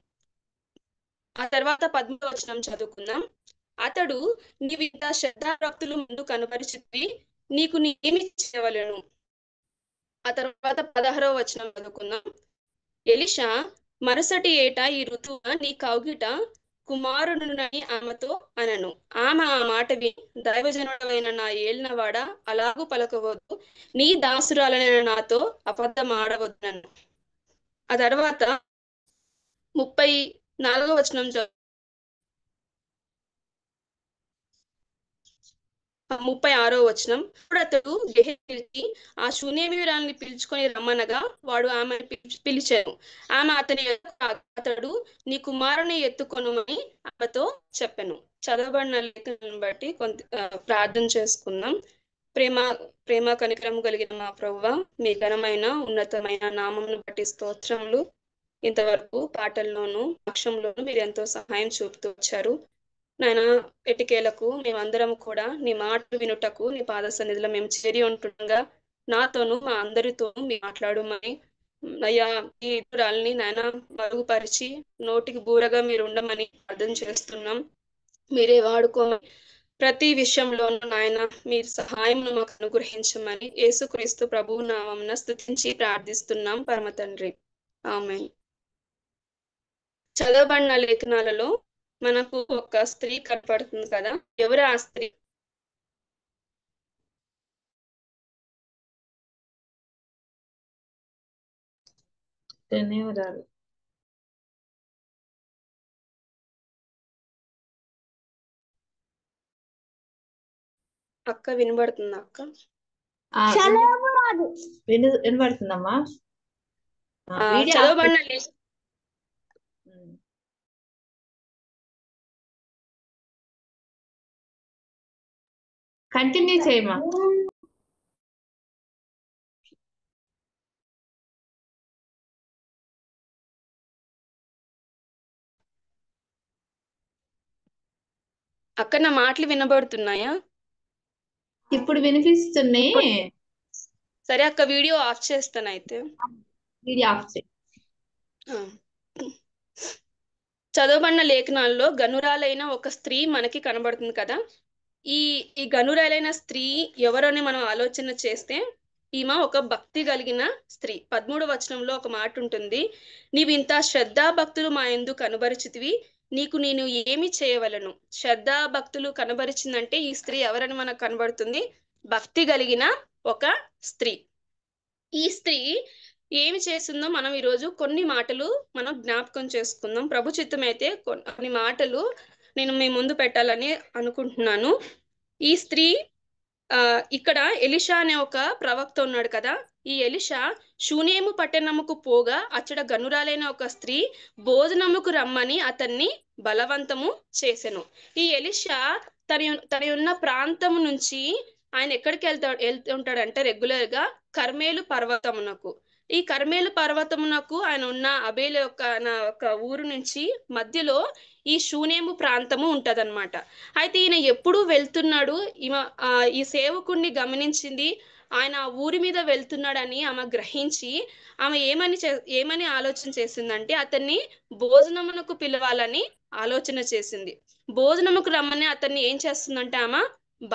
ఆ తర్వాత 10వ వచనం చదువుకుందాం. అతడు నీవింత శ్రద్ధాభక్తులు ముందు కనపరిచితివి, నీకు నేమి చేయవలెను. ఆ తర్వాత 16వ వచనం చదువుకుందాం. ఎలీషా మరుసటి ఏట ఈ ఋతువున నీ కౌగిట కుమారుడునని ఆమెతో అనను. ఆమె ఆ మాట విని దైవజనుడైన నా ఏలినవాడ అలాగూ పలకవద్దు, నీ దాసురాలైన నాతో అబద్ధం ఆడవద్దునను. ఆ తర్వాత 34వ వచనం 36వ వచనం. ఇప్పుడు అతడు పిలిచి ఆ శూన్యమీరాల్ని పిలుచుకొని రమ్మనగా వాడు ఆమెను పిలిచాను. ఆమె అతడు నీ కుమారుని ఎత్తుకొనుమని ఆమెతో చెప్పాను. చదవబడిన లేఖలను బట్టి కొంత ప్రార్థన చేసుకుందాం. ప్రేమ కనికరం కలిగిన మా ప్రభువా, మీ ఘనమైన ఉన్నతమైన నామమును బట్టి స్తోత్రములు. ఇంతవరకు పాటల్లోనూ సాక్ష్యంలోనూ మీరు ఎంతో సహాయం చూపుతూ వచ్చారు నాయన. ఎటికేలకు మేమందరం కూడా నీ మాటలు వినుటకు నీ పాద సన్నిధిలో మేము చేరి ఉంటుండగా నాతోనూ మా అందరితోనూ మీరు మాట్లాడమని అయ్యా, ఈ ఇతరుల్ని నాయన మరుగుపరిచి నోటికి బూరగా మీరు ఉండమని ప్రార్థన చేస్తున్నాం. మీరే వాడుకోమని ప్రతి విషయంలోనూ నాయన మీరు సహాయంను మాకు అనుగ్రహించమని యేసుక్రీస్తు ప్రభువు నామమున స్తుతించి ప్రార్థిస్తున్నాం పరమ తండ్రి, ఆమేన్. చదవబడిన లేఖనాలలో మనకు ఒక స్త్రీ కనపడుతుంది కదా. ఎవరు ఆ స్త్రీ? ధన్యవాదాలు. అక్క వినబడుతుందా అక్క? వినబడుతుందమ్మా. చదవబడిన కంటిన్యూ చేయమా. అక్క నా మాటలు వినబడుతున్నాయా? ఇప్పుడు వినిపిస్తున్నాయి. సరే అక్క, వీడియో ఆఫ్ చేస్తాను అయితే. వీడియో ఆఫ్ చేయి. చదవబడిన లేఖనాల్లో గనురాలైన ఒక స్త్రీ మనకి కనబడుతుంది కదా. ఈ గనురాలైన స్త్రీ ఎవరని మనం ఆలోచన చేస్తే ఈమె ఒక భక్తి కలిగిన స్త్రీ. 13వ వచనంలో ఒక మాట ఉంటుంది, నీవు ఇంత శ్రద్ధాభక్తులు మా యందు కనబరిచితివి, నీకు నేను ఏమి చేయవలను? శ్రద్ధా భక్తులు కనబరిచిందంటే ఈ స్త్రీ ఎవరని మనకు కనబడుతుంది? భక్తి కలిగిన ఒక స్త్రీ. ఈ స్త్రీ ఏమి చేసిందో మనం ఈరోజు కొన్ని మాటలు మనం జ్ఞాపకం చేసుకుందాం. ప్రభు చిత్తమైతే కొన్ని మాటలు నేను మీ ముందు పెట్టాలని అనుకుంటున్నాను. ఈ స్త్రీ ఇక్కడ ఎలిషా అనే ఒక ప్రవక్త ఉన్నాడు కదా, ఈ ఎలిషా షూనేము పట్టణముకు పోగా అచ్చట గనురాలైన ఒక స్త్రీ భోజనముకు రమ్మని అతన్ని బలవంతము చేసెను. ఈ ఎలిషా తన ఉన్న ప్రాంతము నుంచి ఆయన ఎక్కడికి వెళ్తుంటాడంటే రెగ్యులర్ గా కర్మేలు పర్వతమునకు. ఈ కర్మేలు పర్వతమునకు ఆయన ఉన్న అబేలు యొక్క ఊరు నుంచి మధ్యలో ఈ షూనేము ప్రాంతము ఉంటదన్నమాట. అయితే ఈయన ఎప్పుడు వెళ్తున్నాడు, ఈ సేవకుణ్ణి గమనించింది. ఆయన ఆ ఊరి మీద వెళ్తున్నాడని ఆమె గ్రహించి ఆమె ఏమని ఆలోచన చేసిందంటే అతన్ని భోజనమునకు పిలవాలని ఆలోచన చేసింది. భోజనముకు రమ్మని అతన్ని ఏం చేస్తుందంటే ఆమె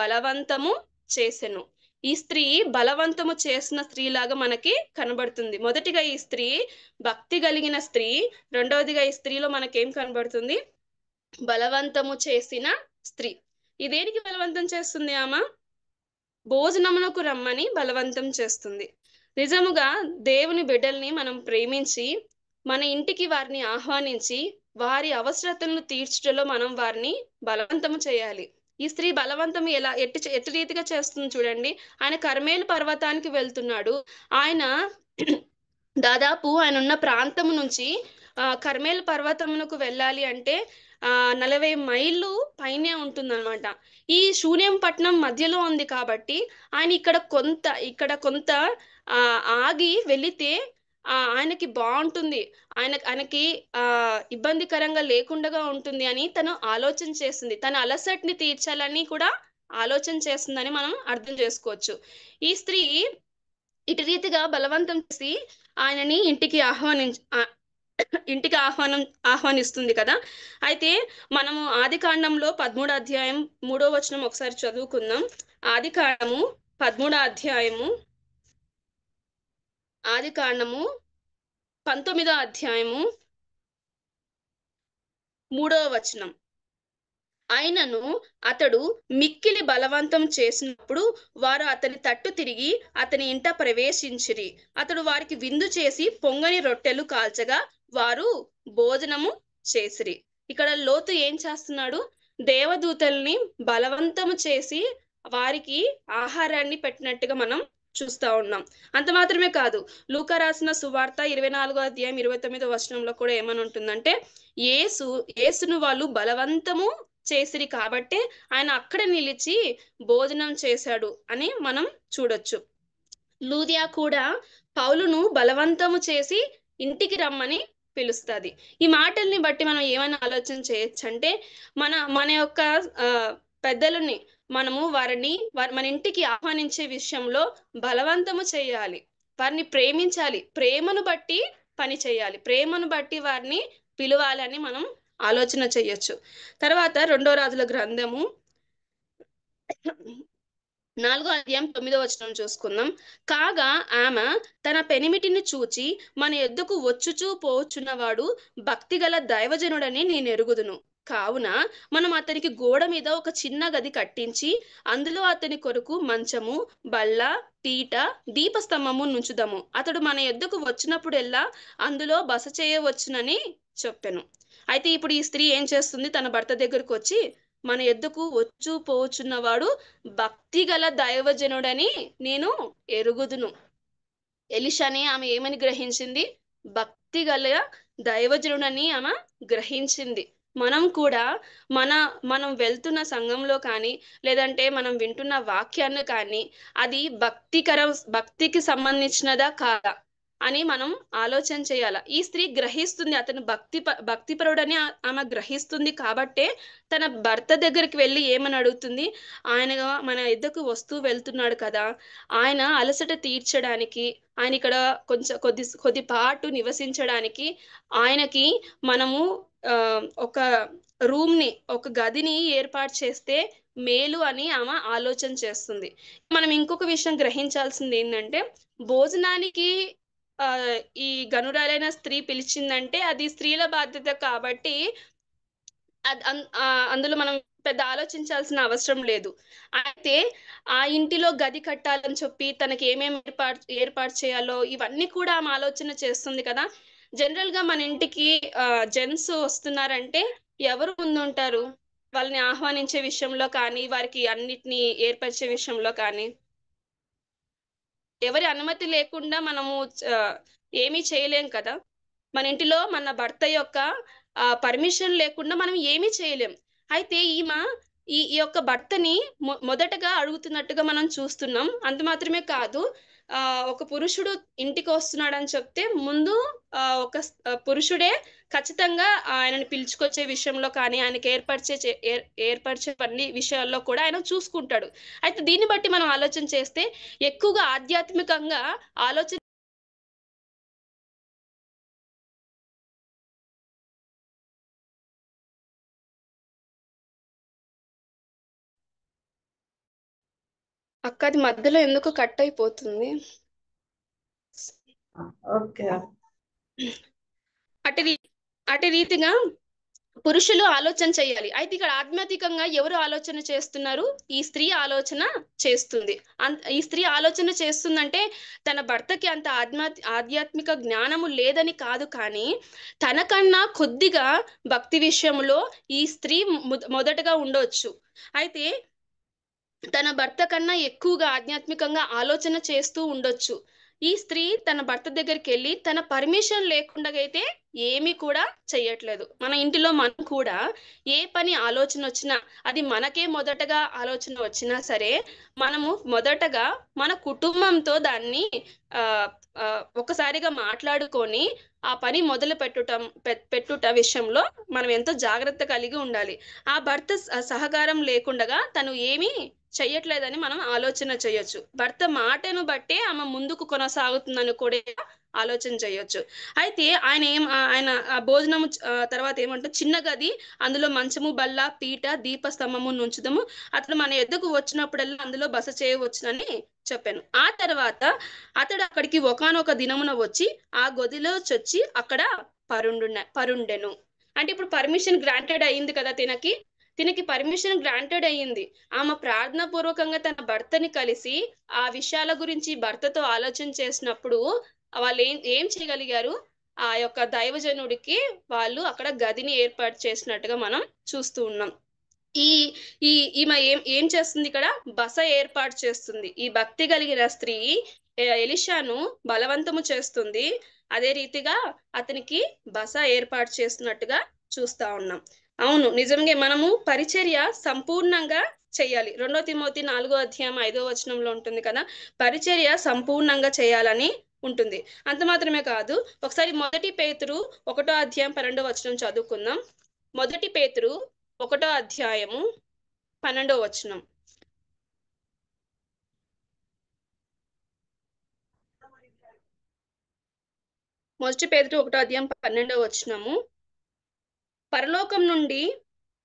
బలవంతము చేసెను. ఈ స్త్రీ బలవంతము చేసిన స్త్రీలాగా మనకి కనబడుతుంది. మొదటిగా ఈ స్త్రీ భక్తి కలిగిన స్త్రీ, రెండవదిగా ఈ స్త్రీలో మనకేం కనబడుతుంది? బలవంతము చేసిన స్త్రీ. ఇదేనికి బలవంతం చేస్తుంది? ఆమె భోజనమునకు రమ్మని బలవంతం చేస్తుంది. నిజముగా దేవుని బిడ్డల్ని మనం ప్రేమించి మన ఇంటికి వారిని ఆహ్వానించి వారి అవసరతలను తీర్చడంలో మనం వారిని బలవంతము చేయాలి. ఈ స్త్రీ బలవంతం ఎట్టి రీతిగా చేస్తుంది చూడండి. ఆయన కర్మేలు పర్వతానికి వెళ్తున్నాడు. ఆయన దాదాపు ఆయన ఉన్న ప్రాంతం నుంచి కర్మేలు పర్వతమునకు వెళ్ళాలి అంటే 40 మైళ్ళు పైనే ఉంటుందన్నమాట. ఈ శూన్యం పట్టణం మధ్యలో ఉంది కాబట్టి ఆయన ఇక్కడ కొంత ఆగి వెళితే ఆయనకి బాగుంటుంది, ఆయనకి ఇబ్బందికరంగా లేకుండా ఉంటుంది అని తను ఆలోచన చేస్తుంది. తన అలసటని తీర్చాలని కూడా ఆలోచన చేస్తుందని మనం అర్థం చేసుకోవచ్చు. ఈ స్త్రీ ఇటు రీతిగా బలవంతం చేసి ఆయనని ఇంటికి ఆహ్వానిస్తుంది కదా. అయితే మనము ఆదికాండంలో 13వ అధ్యాయం 3వ వచనం ఒకసారి చదువుకుందాం. ఆదికాండము 13వ అధ్యాయము 19వ అధ్యాయము 3వ వచనం. అయినను అతడు మిక్కిలి బలవంతం చేసినప్పుడు వారు అతని తట్టు తిరిగి అతని ఇంట ప్రవేశించిరి. అతడు వారికి విందు చేసి పొంగని రొట్టెలు కాల్చగా వారు భోజనము చేసిరి. ఇక్కడ లోతు ఏం చేస్తున్నాడు? దేవదూతల్ని బలవంతము చేసి వారికి ఆహారాన్ని పెట్టినట్టుగా మనం చూస్తా ఉన్నాం. అంత మాత్రమే కాదు, లూకా రాసిన సువార్త 24వ అధ్యాయం 29వ వచనంలో కూడా ఏమని ఉంటుందంటే యేసును వాళ్ళు బలవంతము చేసిరి కాబట్టి ఆయన అక్కడ నిలిచి భోజనం చేశాడు అని మనం చూడొచ్చు. లూదియా కూడా పౌలును బలవంతము చేసి ఇంటికి రమ్మని పిలుస్తుంది. ఈ మాటల్ని బట్టి మనం ఏమైనా ఆలోచన చేయొచ్చు అంటే మన యొక్క పెద్దలని మనము వారిని మన ఇంటికి ఆహ్వానించే విషయంలో బలవంతము చేయాలి, వారిని ప్రేమించాలి, ప్రేమను బట్టి పని చేయాలి, ప్రేమను బట్టి వారిని పిలవాలని మనం ఆలోచన చెయ్యొచ్చు. తర్వాత 2వ రాజుల గ్రంథము 4వ అధ్యాయం 9వ వచనం చూసుకుందాం. కాగా ఆమె తన పెనిమిటిని చూచి మన యొద్దకు వచ్చుచూ పోవచ్చున్నవాడు భక్తిగల దైవజనుడని నేను ఎరుగుదును. కావున మనం అతనికి గోడ మీద ఒక చిన్న గది కట్టించి అందులో అతని కొరకు మంచము, బల్ల, పీట, దీపస్తంభము నుంచుదాము. అతడు మన యొద్దకు వచ్చినప్పుడెల్లా అందులో బస చేయవచ్చునని చెప్పెను. అయితే ఇప్పుడు ఈ స్త్రీ ఏం చేస్తుంది? తన భర్త దగ్గరకు వచ్చి మన యొద్దకు వచ్చు పోవచ్చున్నవాడు భక్తి గల దైవజనుడని నేను ఎరుగుదును. ఎలిషాని ఆమె ఏమని గ్రహించింది? భక్తి గల దైవజనుడని ఆమె గ్రహించింది. మనం కూడా మనం వెళ్తున్న సంఘంలో కానీ లేదంటే మనం వింటున్న వాక్యాన్ని కానీ అది భక్తికి సంబంధించినదా కాదా అని మనం ఆలోచన చేయాల. ఈ స్త్రీ గ్రహిస్తుంది, అతను భక్తిపరుడని ఆమె గ్రహిస్తుంది కాబట్టే తన భర్త దగ్గరికి వెళ్ళి ఏమని అడుగుతుంది? ఆయన మన ఎద్దకు వస్తూ వెళ్తున్నాడు కదా, ఆయన అలసట తీర్చడానికి, ఆయన ఇక్కడ కొద్దిపాటు నివసించడానికి ఆయనకి మనము ఒక ఒక గదిని ఏర్పాటు చేస్తే మేలు అని ఆమె ఆలోచన చేస్తుంది. మనం ఇంకొక విషయం గ్రహించాల్సింది ఏంటంటే భోజనానికి ఈ గనురాలైన స్త్రీ పిలిచిందంటే అది స్త్రీల బాధ్యత కాబట్టి అందులో మనం పెద్ద ఆలోచించాల్సిన అవసరం లేదు. అయితే ఆ ఇంటిలో గది కట్టాలని చెప్పి తనకి ఏమేమి ఏర్పాటు చేయాలో ఇవన్నీ కూడా ఆమె ఆలోచన చేస్తుంది కదా. జనరల్ గా మన ఇంటికి జెంట్స్ వస్తున్నారంటే ఎవరు ముందుంటారు? వాళ్ళని ఆహ్వానించే విషయంలో కానీ, వారికి అన్నిటినీ ఏర్పరిచే విషయంలో కానీ ఎవరి అనుమతి లేకుండా మనము ఏమీ చేయలేం కదా. మన ఇంటిలో మన భర్త యొక్క పర్మిషన్ లేకుండా మనం ఏమీ చేయలేం. అయితే ఈ యొక్క భర్తని మొదటగా అడుగుతున్నట్టుగా మనం చూస్తున్నాం. అంత మాత్రమే కాదు, ఒక పురుషుడు ఇంటికి వస్తున్నాడని చెప్తే ముందు ఒక పురుషుడే ఖచ్చితంగా ఆయనని పిలుచుకొచ్చే విషయంలో కానీ, ఆయనకి ఏర్పరిచే అన్ని విషయాల్లో కూడా ఆయన చూసుకుంటాడు. అయితే దీన్ని బట్టి మనం ఆలోచన చేస్తే ఎక్కువగా ఆధ్యాత్మికంగా ఆలోచన అక్క అది మధ్యలో ఎందుకు కట్ అయిపోతుంది? ఓకే. అటు రీతిగా పురుషులు ఆలోచన చేయాలి. అయితే ఇక్కడ ఆధ్యాత్మికంగా ఎవరు ఆలోచన చేస్తున్నారు? ఈ స్త్రీ ఆలోచన చేస్తుంది. ఈ స్త్రీ ఆలోచన చేస్తుందంటే తన భర్తకి అంత ఆధ్యాత్మిక జ్ఞానము లేదని కాదు, కానీ తనకన్నా కొద్దిగా భక్తి విషయంలో ఈ స్త్రీ మొదటగా ఉండొచ్చు. అయితే తన భర్త కన్నా ఎక్కువగా ఆధ్యాత్మికంగా ఆలోచన చేస్తూ ఉండొచ్చు. ఈ స్త్రీ తన భర్త దగ్గరికి వెళ్ళి తన పర్మిషన్ లేకుండా అయితే ఏమీ కూడా చెయ్యట్లేదు. మన ఇంటిలో మనం కూడా ఏ పని ఆలోచన వచ్చినా, అది మనకే మొదటగా ఆలోచన వచ్చినా సరే, మనము మొదటగా మన కుటుంబంతో దాన్ని ఒకసారిగా మాట్లాడుకొని ఆ పని మొదలు పెట్టుట విషయంలో మనం ఎంతో జాగ్రత్త కలిగి ఉండాలి. ఆ భర్త సహకారం లేకుండా తను ఏమీ చెయ్యట్లేదని మనం ఆలోచన చేయొచ్చు. భర్త మాటను బట్టే ఆమె ముందుకు కొనసాగుతుందని కూడా ఆలోచన చేయొచ్చు. అయితే ఆయన భోజనము తర్వాత ఏమంటారు, చిన్న గది, అందులో మంచము, బల్ల, పీట, దీపస్తంభము నుంచుదము, అతడు మన ఎద్దకు వచ్చినప్పుడల్లా అందులో బస చేయవచ్చునని చెప్పాను. ఆ తర్వాత అతడు అక్కడికి ఒకానొక దినమున వచ్చి ఆ గదిలో చొచ్చి అక్కడ పరుండెను. అంటే ఇప్పుడు పర్మిషన్ గ్రాంటెడ్ అయింది కదా, తినకి పర్మిషన్ గ్రాంటెడ్ అయ్యింది. ఆమె ప్రార్థన పూర్వకంగా తన భర్తని కలిసి ఆ విషయాల గురించి భర్తతో ఆలోచన చేసినప్పుడు వాళ్ళు ఏం చేయగలిగారు? ఆ యొక్క దైవజనుడికి వాళ్ళు అక్కడ గదిని ఏర్పాటు చేసినట్టుగా మనం చూస్తూ ఉన్నాం. ఈమె ఏం చేస్తుంది? ఇక్కడ బస ఏర్పాటు చేస్తుంది. ఈ భక్తి కలిగిన స్త్రీ ఎలీషాను బలవంతము చేస్తుంది. అదే రీతిగా అతనికి బస ఏర్పాటు చేస్తున్నట్టుగా చూస్తా ఉన్నాం. అవును, నిజంగా మనము పరిచర్య సంపూర్ణంగా చేయాలి. 2 తిమోతి 4:5 ఉంటుంది కదా, పరిచర్య సంపూర్ణంగా చేయాలని ఉంటుంది. అంత మాత్రమే కాదు, ఒకసారి 1 పేతురు 1:12 చదువుకుందాం. 1 పేతురు 1:12. 1 పేతురు 1:12. పరలోకం నుండి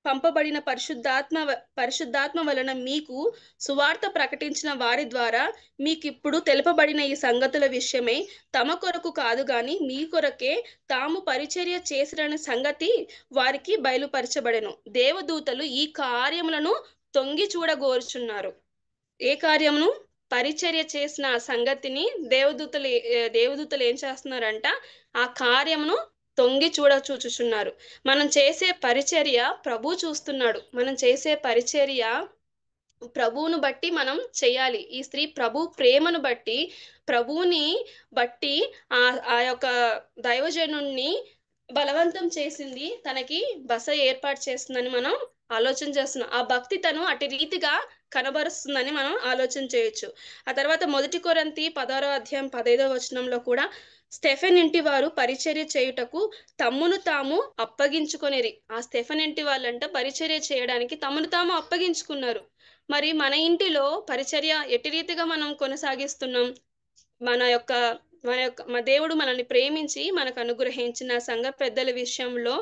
పంపబడిన పరిశుద్ధాత్మ వలన మీకు సువార్త ప్రకటించిన వారి ద్వారా మీకిప్పుడు తెలుపబడిన ఈ సంగతుల విషయమై తమ కొరకు కాదు గాని మీ కొరకే తాము పరిచర్య చేసిరని సంగతి వారికి బయలుపరచబడెను. దేవదూతలు ఈ కార్యములను తొంగి చూడగోరుచున్నారు. ఏ కార్యమును? పరిచర్య చేసిన సంగతిని దేవదూతలు ఏం చేస్తున్నారంట? ఆ కార్యమును తొంగి చూచుచున్నారు. మనం చేసే పరిచర్య ప్రభు చూస్తున్నాడు. మనం చేసే పరిచర్య ప్రభువును బట్టి మనం చేయాలి. ఈ స్త్రీ ప్రభు ప్రేమను బట్టి, ప్రభువుని బట్టి ఆ యొక్క దైవజనుణ్ణి బలవంతం చేసింది, తనకి బస ఏర్పాటు చేస్తుందని మనం ఆలోచన చేస్తున్నాం. ఆ భక్తి తను అటు రీతిగా కనబరుస్తుందని మనం ఆలోచన చేయొచ్చు. ఆ తర్వాత 1 కొరింథీ 16:15 కూడా స్టెఫెన్ ఇంటి వారు పరిచర్య చేయుటకు తమ్మును తాము అప్పగించుకొనిరి. ఆ స్టెఫెన్ ఇంటి వాళ్ళంట పరిచర్య చేయడానికి తమను తాము అప్పగించుకున్నారు. మరి మన ఇంటిలో పరిచర్య ఎట్టి రీతిగా మనం కొనసాగిస్తున్నాం? మన దేవుడు మనల్ని ప్రేమించి మనకు అనుగ్రహించిన సంఘ పెద్దల విషయంలో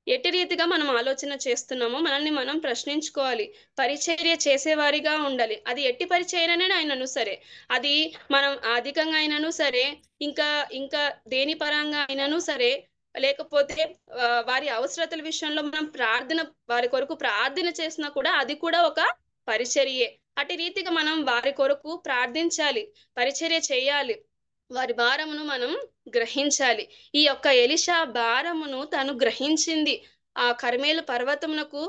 ఎట్టి రీతిగా మనం ఆలోచన చేస్తున్నామో మనల్ని మనం ప్రశ్నించుకోవాలి. పరిచర్య చేసేవారిగా ఉండాలి. అది ఎట్టి పరిచర్యనే అయినను సరే, అది మనం అధికంగా అయినను సరే, ఇంకా దేని పరంగా అయినను సరే, లేకపోతే వారి అవసరతల విషయంలో మనం వారి కొరకు ప్రార్థన చేసినా కూడా అది కూడా ఒక పరిచర్యే. అటు రీతిగా మనం వారి కొరకు ప్రార్థించాలి, పరిచర్య చేయాలి, వారి భారమును మనం గ్రహించాలి. ఈ యొక్క ఎలీషా భారమును తను గ్రహించింది. ఆ కర్మేలు పర్వతమునకు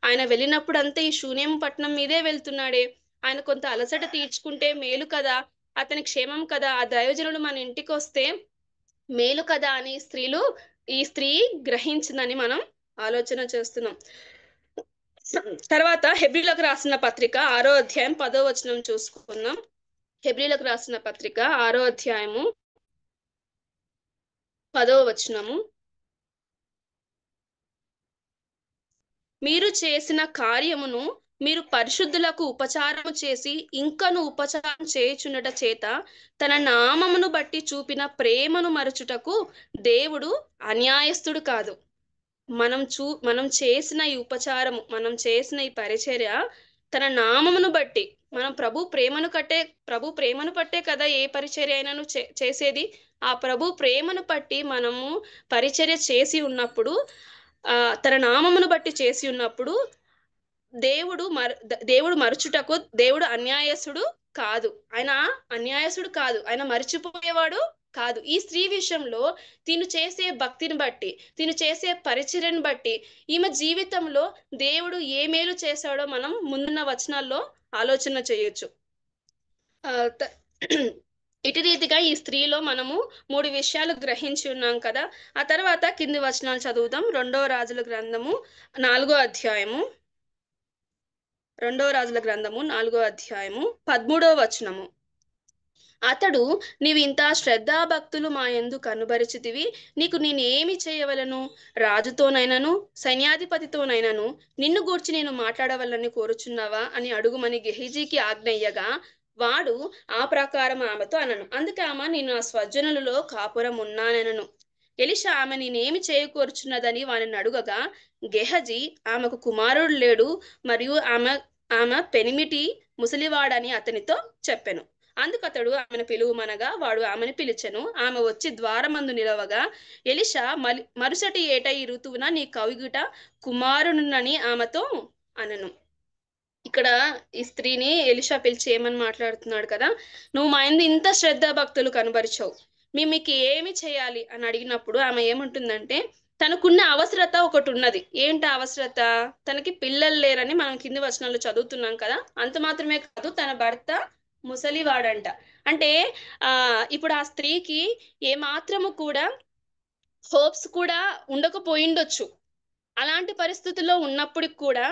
ఆయన వెళ్ళినప్పుడు అంతా ఈ శూన్యం పట్టణం మీదే వెళ్తున్నాడే, ఆయన కొంత అలసట తీర్చుకుంటే మేలు కదా, అతని క్షేమం కదా, ఆ దైవజనుడు మన ఇంటికి వస్తే మేలు కదా అని ఈ స్త్రీ గ్రహించిందని మనం ఆలోచన చేస్తున్నాం. తర్వాత హెబ్రీలకు రాసిన పత్రిక 6వ అధ్యాయం 10వ వచనం చూసుకుందాం. హెబ్రీలకు రాసిన పత్రిక 6వ అధ్యాయము 10వ వచనము. మీరు చేసిన కార్యమును మీరు పరిశుద్ధులకు ఉపచారము చేసి ఇంకను ఉపచారం చేయుచుండట చేత తన నామమును బట్టి చూపిన ప్రేమను మరచుటకు దేవుడు అన్యాయస్తుడు కాదు. మనం చేసిన ఈ ఉపచారము, మనం చేసిన ఈ పరిచర్య తన నామమును బట్టి, మనం ప్రభు ప్రేమను పట్టే కదా ఏ పరిచర్య అయినాను చేసేది. ఆ ప్రభు ప్రేమను పట్టి మనము పరిచర్య చేసి ఉన్నప్పుడు, తన నామమును బట్టి చేసి ఉన్నప్పుడు దేవుడు మరచుటకు దేవుడు అన్యాయసుడు కాదు. ఆయన మర్చిపోయేవాడు కాదు. ఈ స్త్రీ విషయంలో తిను చేసే భక్తిని బట్టి, తిను చేసే పరిచర్యను బట్టి ఈమె జీవితంలో దేవుడు ఏ మేలు చేశాడో మనం ముందున్న వచనాల్లో ఆలోచన చేయొచ్చు. ఇటు రీతిగా ఈ స్త్రీలో మనము 3 విషయాలు గ్రహించి ఉన్నాం కదా. ఆ తర్వాత కింది వచనాలు చదువుదాం. 2వ రాజుల గ్రంథము 4వ అధ్యాయము 13వ వచనము. అతడు, నీవు ఇంత శ్రద్ధాభక్తులు మా యందు కనుబరిచితివి, నీకు నేనేమి చేయవలను? రాజుతోనైనను సైన్యాధిపతితోనైనను నిన్ను గూర్చి నేను మాట్లాడవలని కోరుచున్నావా అని అడుగుమని గెహజీకి ఆజ్ఞయ్యగా వాడు ఆ ప్రకారం ఆమెతో అనను. అందుకే ఆమె, నేను ఆ స్వజనులలో కాపురం ఉన్నానెనను. ఎలీషా ఆమె నేనేమి చేయకూర్చున్నదని వారిని అడుగగా గెహజీ ఆమెకు కుమారుడు లేడు, మరియు ఆమె పెనిమిటి ముసలివాడని అతనితో చెప్పెను. అందుకతడు ఆమెను పిలువమనగా వాడు ఆమెను పిలిచెను. ఆమె వచ్చి ద్వారమందు నిలవగా ఎలీషా మరుసటి ఏట ఈ ఋతువున నీ కవిగుట కుమారునునని ఆమెతో అనను. ఇక్కడ ఈ స్త్రీని ఎలీషా పిలిచి ఏమని మాట్లాడుతున్నాడు కదా, నువ్వు మా యందు ఇంత శ్రద్ధ భక్తులు కనబరిచావు, మీకు ఏమి చేయాలి అని అడిగినప్పుడు ఆమె ఏమంటుందంటే, తనకున్న అవసరత ఒకటి ఉన్నది. ఏంటి అవసరత? తనకి పిల్లలు లేరని మనం కింది వచనాల్లో చదువుతున్నాం కదా. అంత మాత్రమే కాదు, తన భర్త ముసలివాడంట. అంటే ఇప్పుడు ఆ స్త్రీకి ఏమాత్రము కూడా హోప్స్ కూడా ఉండకపోయిండొచ్చు. అలాంటి పరిస్థితుల్లో ఉన్నప్పటికి కూడా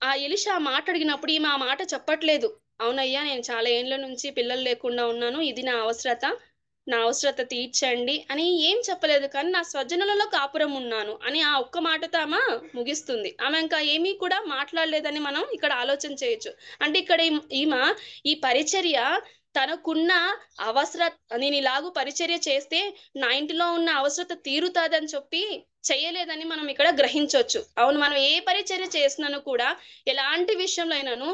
ఆ ఎలీషా మాట అడిగినప్పుడు ఈమె ఆ మాట చెప్పట్లేదు. అవునయ్యా, నేను చాలా ఏండ్ల నుంచి పిల్లలు లేకుండా ఉన్నాను, ఇది నా అవసరత తీర్చండి అని ఏం చెప్పలేదు. కానీ నా స్వజనులలో కాపురం ఉన్నాను అని ఆ ఒక్క మాటతో ఆమె ముగిస్తుంది. ఆమె ఇంకా ఏమీ కూడా మాట్లాడలేదని మనం ఇక్కడ ఆలోచన చేయొచ్చు. అంటే ఇక్కడ ఈమె ఈ పరిచర్య తనకున్న నేను ఇలాగూ పరిచర్య చేస్తే నా ఇంటిలో ఉన్న అవసరత తీరుతాదని చెప్పి చేయలేదని మనం ఇక్కడ గ్రహించవచ్చు. అవును, మనం ఏ పరిచర్య చేసినాను కూడా ఎలాంటి విషయంలో అయినాను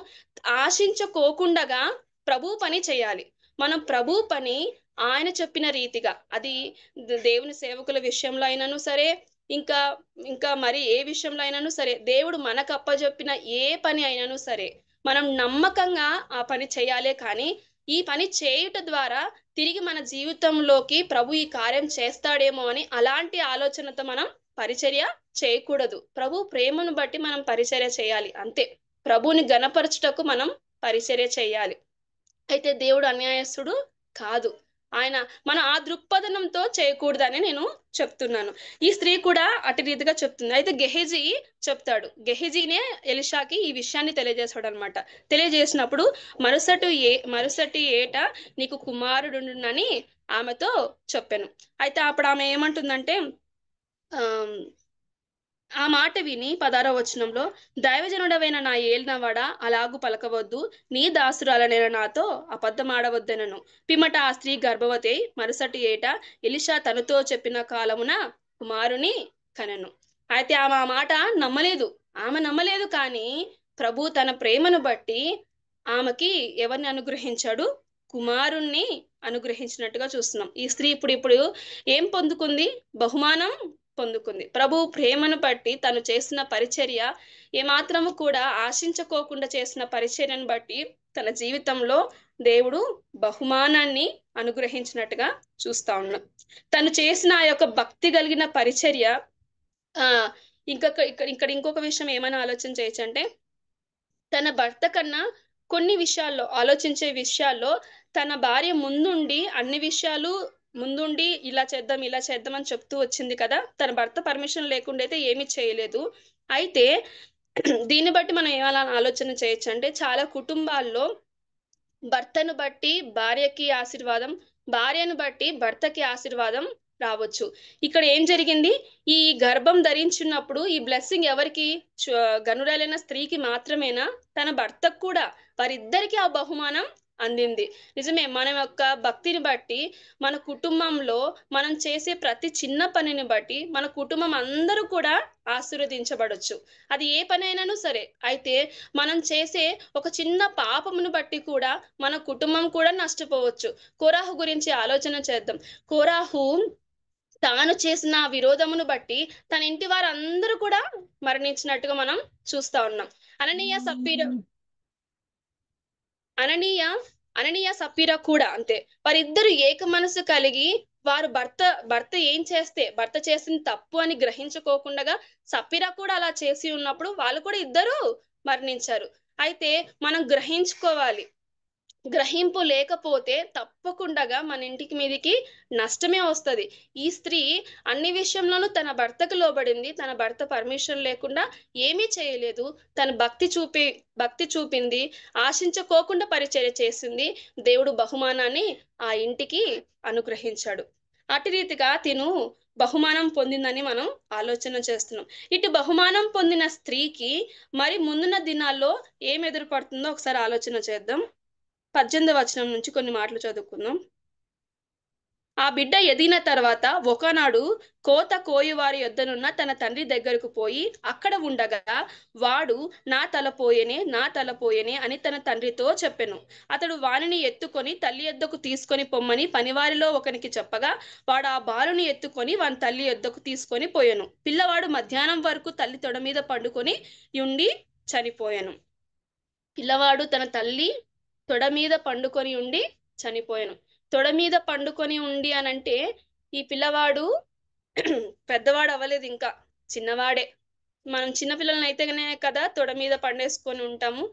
ఆశించుకోకుండా ప్రభు పని చేయాలి. మనం ప్రభు పని ఆయన చెప్పిన రీతిగా, అది దేవుని సేవకుల విషయంలో అయినాను సరే, ఇంకా మరి ఏ విషయంలో అయినాను సరే, దేవుడు మనకు అప్పచెప్పిన ఏ పని అయినాను సరే మనం నమ్మకంగా ఆ పని చేయాలే. కానీ ఈ పని చేయుట ద్వారా తిరిగి మన జీవితంలోకి ప్రభు ఈ కార్యం చేస్తాడేమో అని అలాంటి ఆలోచనతో మనం పరిచర్య చేయకూడదు. ప్రభు ప్రేమను బట్టి మనం పరిచర్య చేయాలి అంతే. ప్రభుని గణపరచుటకు మనం పరిచర్య చేయాలి. అయితే దేవుడు అన్యాయస్తుడు కాదు. మనం ఆ దృక్పథనంతో చేయకూడదని నేను చెప్తున్నాను. ఈ స్త్రీ కూడా అటు రీతిగా చెప్తుంది. అయితే గెహజీ చెప్తాడు. గెహజీనే ఎలీషాకి ఈ విషయాన్ని తెలియజేస్తాడు అనమాట. తెలియజేసినప్పుడు మరుసటి ఏట నీకు కుమారుడునని ఆమెతో చెప్పాను. అయితే అప్పుడు ఆమె ఏమంటుందంటే, ఆ మాట విని 16వ వచనంలో, దైవజనుడవైన నా ఏలినవాడా, అలాగు పలకవద్దు, నీ దాసురాలనైన నాతో అబద్ధమాడవద్దనను. పిమ్మట ఆ స్త్రీ గర్భవతి మరుసటి ఏట ఎలీషా తనతో చెప్పిన కాలమున కుమారుని కనెను. అయితే ఆమె ఆ మాట నమ్మలేదు. కానీ ప్రభు తన ప్రేమను బట్టి ఆమెకి ఎవరిని అనుగ్రహించాడు? కుమారుణ్ణి అనుగ్రహించినట్టుగా చూస్తున్నాం. ఈ స్త్రీ ఇప్పుడు ఏం పొందుకుంది? బహుమానం పొందుకుంది. ప్రభు ప్రేమను బట్టి తను చేసిన పరిచర్య, ఏమాత్రము కూడా ఆశించుకోకుండా చేసిన పరిచర్యను బట్టి తన జీవితంలో దేవుడు బహుమానాన్ని అనుగ్రహించినట్టుగా చూస్తా ఉన్నాం. తను చేసిన ఆ యొక్క భక్తి కలిగిన పరిచర్య ఇక్కడ ఇంకొక విషయం ఏమైనా ఆలోచన చేయొచ్చు అంటే, తన భర్త కన్నా కొన్ని విషయాల్లో ఆలోచించే విషయాల్లో తన భార్య ముందుండి అన్ని విషయాలు ముందుండి ఇలా చేద్దాం అని చెప్తూ వచ్చింది కదా. తన భర్త పర్మిషన్ లేకుండా అయితే ఏమీ చేయలేదు. అయితే దీన్ని బట్టి మనం ఏమైనా ఆలోచన చేయొచ్చు అంటే, చాలా కుటుంబాల్లో భర్తను బట్టి భార్యకి ఆశీర్వాదం, భార్యను బట్టి భర్తకి ఆశీర్వాదం రావచ్చు. ఇక్కడ ఏం జరిగింది? ఈ గర్భం ధరించున్నప్పుడు ఈ బ్లెస్సింగ్ ఎవరికి? గనురాలైన స్త్రీకి మాత్రమేనా? తన భర్తకు కూడా, వారిద్దరికి ఆ బహుమానం అందింది. నిజమే, మన యొక్క భక్తిని బట్టి మన కుటుంబంలో మనం చేసే ప్రతి చిన్న పనిని బట్టి మన కుటుంబం అందరూ కూడా ఆశీర్వదించబడొచ్చు. అది ఏ పని అయినాను సరే. అయితే మనం చేసే ఒక చిన్న పాపమును బట్టి కూడా మన కుటుంబం కూడా నష్టపోవచ్చు. కోరాహు గురించి ఆలోచన చేద్దాం. కోరాహు తాను చేసిన విరోధమును బట్టి తన ఇంటి వారందరూ కూడా మరణించినట్టుగా మనం చూస్తా ఉన్నాం. అననీయ సప్పీరా కూడా అంతే. వారిద్దరు ఏక మనసు కలిగి వారు భర్త ఏం చేస్తే భర్త చేసిన తప్పు అని గ్రహించుకోకుండా సప్పీరా కూడా అలా చేసి ఉన్నప్పుడు వాళ్ళు కూడా ఇద్దరు మరణించారు. అయితే మనం గ్రహించుకోవాలి. గ్రహింపు లేకపోతే తప్పకుండా మన ఇంటికి మీదికి నష్టమే వస్తుంది. ఈ స్త్రీ అన్ని విషయంలోనూ తన భర్తకు లోబడింది. తన భర్త పర్మిషన్ లేకుండా ఏమీ చేయలేదు. తన భక్తి చూపింది, ఆశించుకోకుండా పరిచర్య చేసింది. దేవుడు బహుమానాన్ని ఆ ఇంటికి అనుగ్రహించాడు. అటు రీతిగా తిను బహుమానం పొందిందని మనం ఆలోచన చేస్తున్నాం. ఇటు బహుమానం పొందిన స్త్రీకి మరి ముందున్న దినాల్లో ఏం ఎదురుపడుతుందో ఒకసారి ఆలోచన చేద్దాం. 18వ వచనం నుంచి కొన్ని మాటలు చదువుకుందాం. ఆ బిడ్డ ఎదిగిన తర్వాత ఒకనాడు కోత కోయువారి యొద్దనున్న తన తండ్రి దగ్గరకు పోయి అక్కడ ఉండగా వాడు నా తల పోయేనే అని తన తండ్రితో చెప్పెను. అతడు వానిని ఎత్తుకొని తల్లి యొద్దకు తీసుకొని పొమ్మని పనివారిలో ఒకనికి చెప్పగా వాడు ఆ బాలుని ఎత్తుకొని వాని తల్లి యొద్దకు తీసుకొని పోయాను. పిల్లవాడు మధ్యాహ్నం వరకు తల్లి తొడ మీద పండుకొని ఉండి చనిపోయాను. పిల్లవాడు తన తల్లి తొడ మీద పండుకొని ఉండి చనిపోయాను. తొడ మీద పండుకొని ఉండి అనంటే ఈ పిల్లవాడు పెద్దవాడు అవ్వలేదు, ఇంకా చిన్నవాడే. మనం చిన్నపిల్లలని అయితేనే కదా తొడ మీద పండేసుకొని ఉంటాము.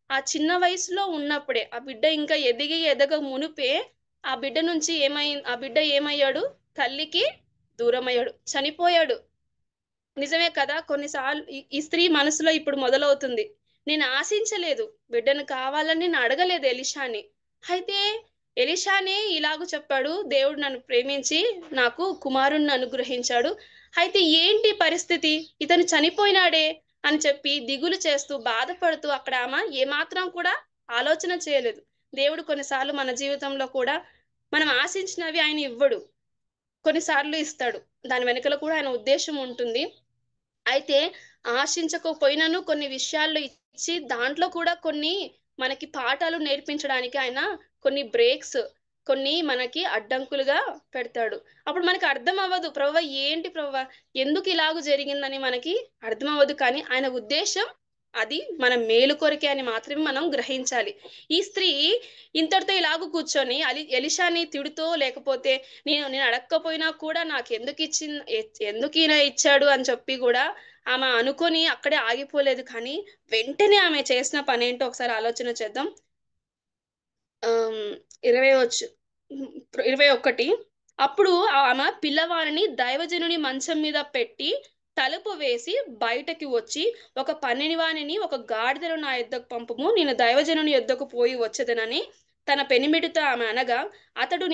ఆ చిన్న వయసులో ఉన్నప్పుడే ఆ బిడ్డ ఇంకా ఎదగ మునిపే ఆ బిడ్డ ఏమయ్యాడు? తల్లికి దూరమయ్యాడు, చనిపోయాడు. నిజమే కదా. కొన్నిసార్లు ఈ స్త్రీ మనసులో ఇప్పుడు మొదలవుతుంది, నేను ఆశించలేదు, బిడ్డను కావాలని నేను అడగలేదు ఎలీషాని. అయితే ఎలీషానే ఇలాగూ చెప్పాడు, దేవుడు నన్ను ప్రేమించి నాకు కుమారుణ్ణి అనుగ్రహించాడు. అయితే ఏంటి పరిస్థితి? ఇతను చనిపోయినాడే అని చెప్పి దిగులు చేస్తూ బాధపడుతూ అక్కడ ఆమె ఏమాత్రం కూడా ఆలోచన చేయలేదు. దేవుడు కొన్నిసార్లు మన జీవితంలో కూడా మనం ఆశించినవి ఆయన ఇవ్వడు, కొన్నిసార్లు ఇస్తాడు. దాని వెనుకల కూడా ఆయన ఉద్దేశం ఉంటుంది. అయితే ఆశించకపోయినను కొన్ని విషయాల్లో ఇచ్చి దాంట్లో కూడా కొన్ని మనకి పాఠాలు నేర్పించడానికి ఆయన కొన్ని బ్రేక్స్, కొన్ని మనకి అడ్డంకులుగా పెడతాడు. అప్పుడు మనకి అర్థం అవ్వదు, ప్రభువా ఏంటి ప్రభువా ఎందుకు ఇలాగూ జరిగిందని మనకి అర్థం అవ్వదు. కానీ ఆయన ఉద్దేశం అది మన మేలు కొరకే అని మాత్రమే మనం గ్రహించాలి. ఈ స్త్రీ ఇంతటితో ఇలాగూ కూర్చొని ఎలీషాని తిడుతో, లేకపోతే నేను అడగకపోయినా కూడా నాకు ఎందుకు ఈయన ఇచ్చాడు అని చెప్పి కూడా ఆమె అనుకొని అక్కడే ఆగిపోలేదు. కానీ వెంటనే ఆమె చేసిన పని ఏంటో ఒకసారి ఆలోచన చేద్దాం. 21 అప్పుడు ఆమె పిల్లవారిని దైవజనుని మంచం మీద పెట్టి తలుపు వేసి బయటకి వచ్చి, ఒక పనివానిని ఒక గాడిదను నా యొద్దకు పంపుము, నేను దైవజనుని యొద్దకు పోయి వచ్చేదనని తన పెనిమిటితో ఆమె అనగా, అతడు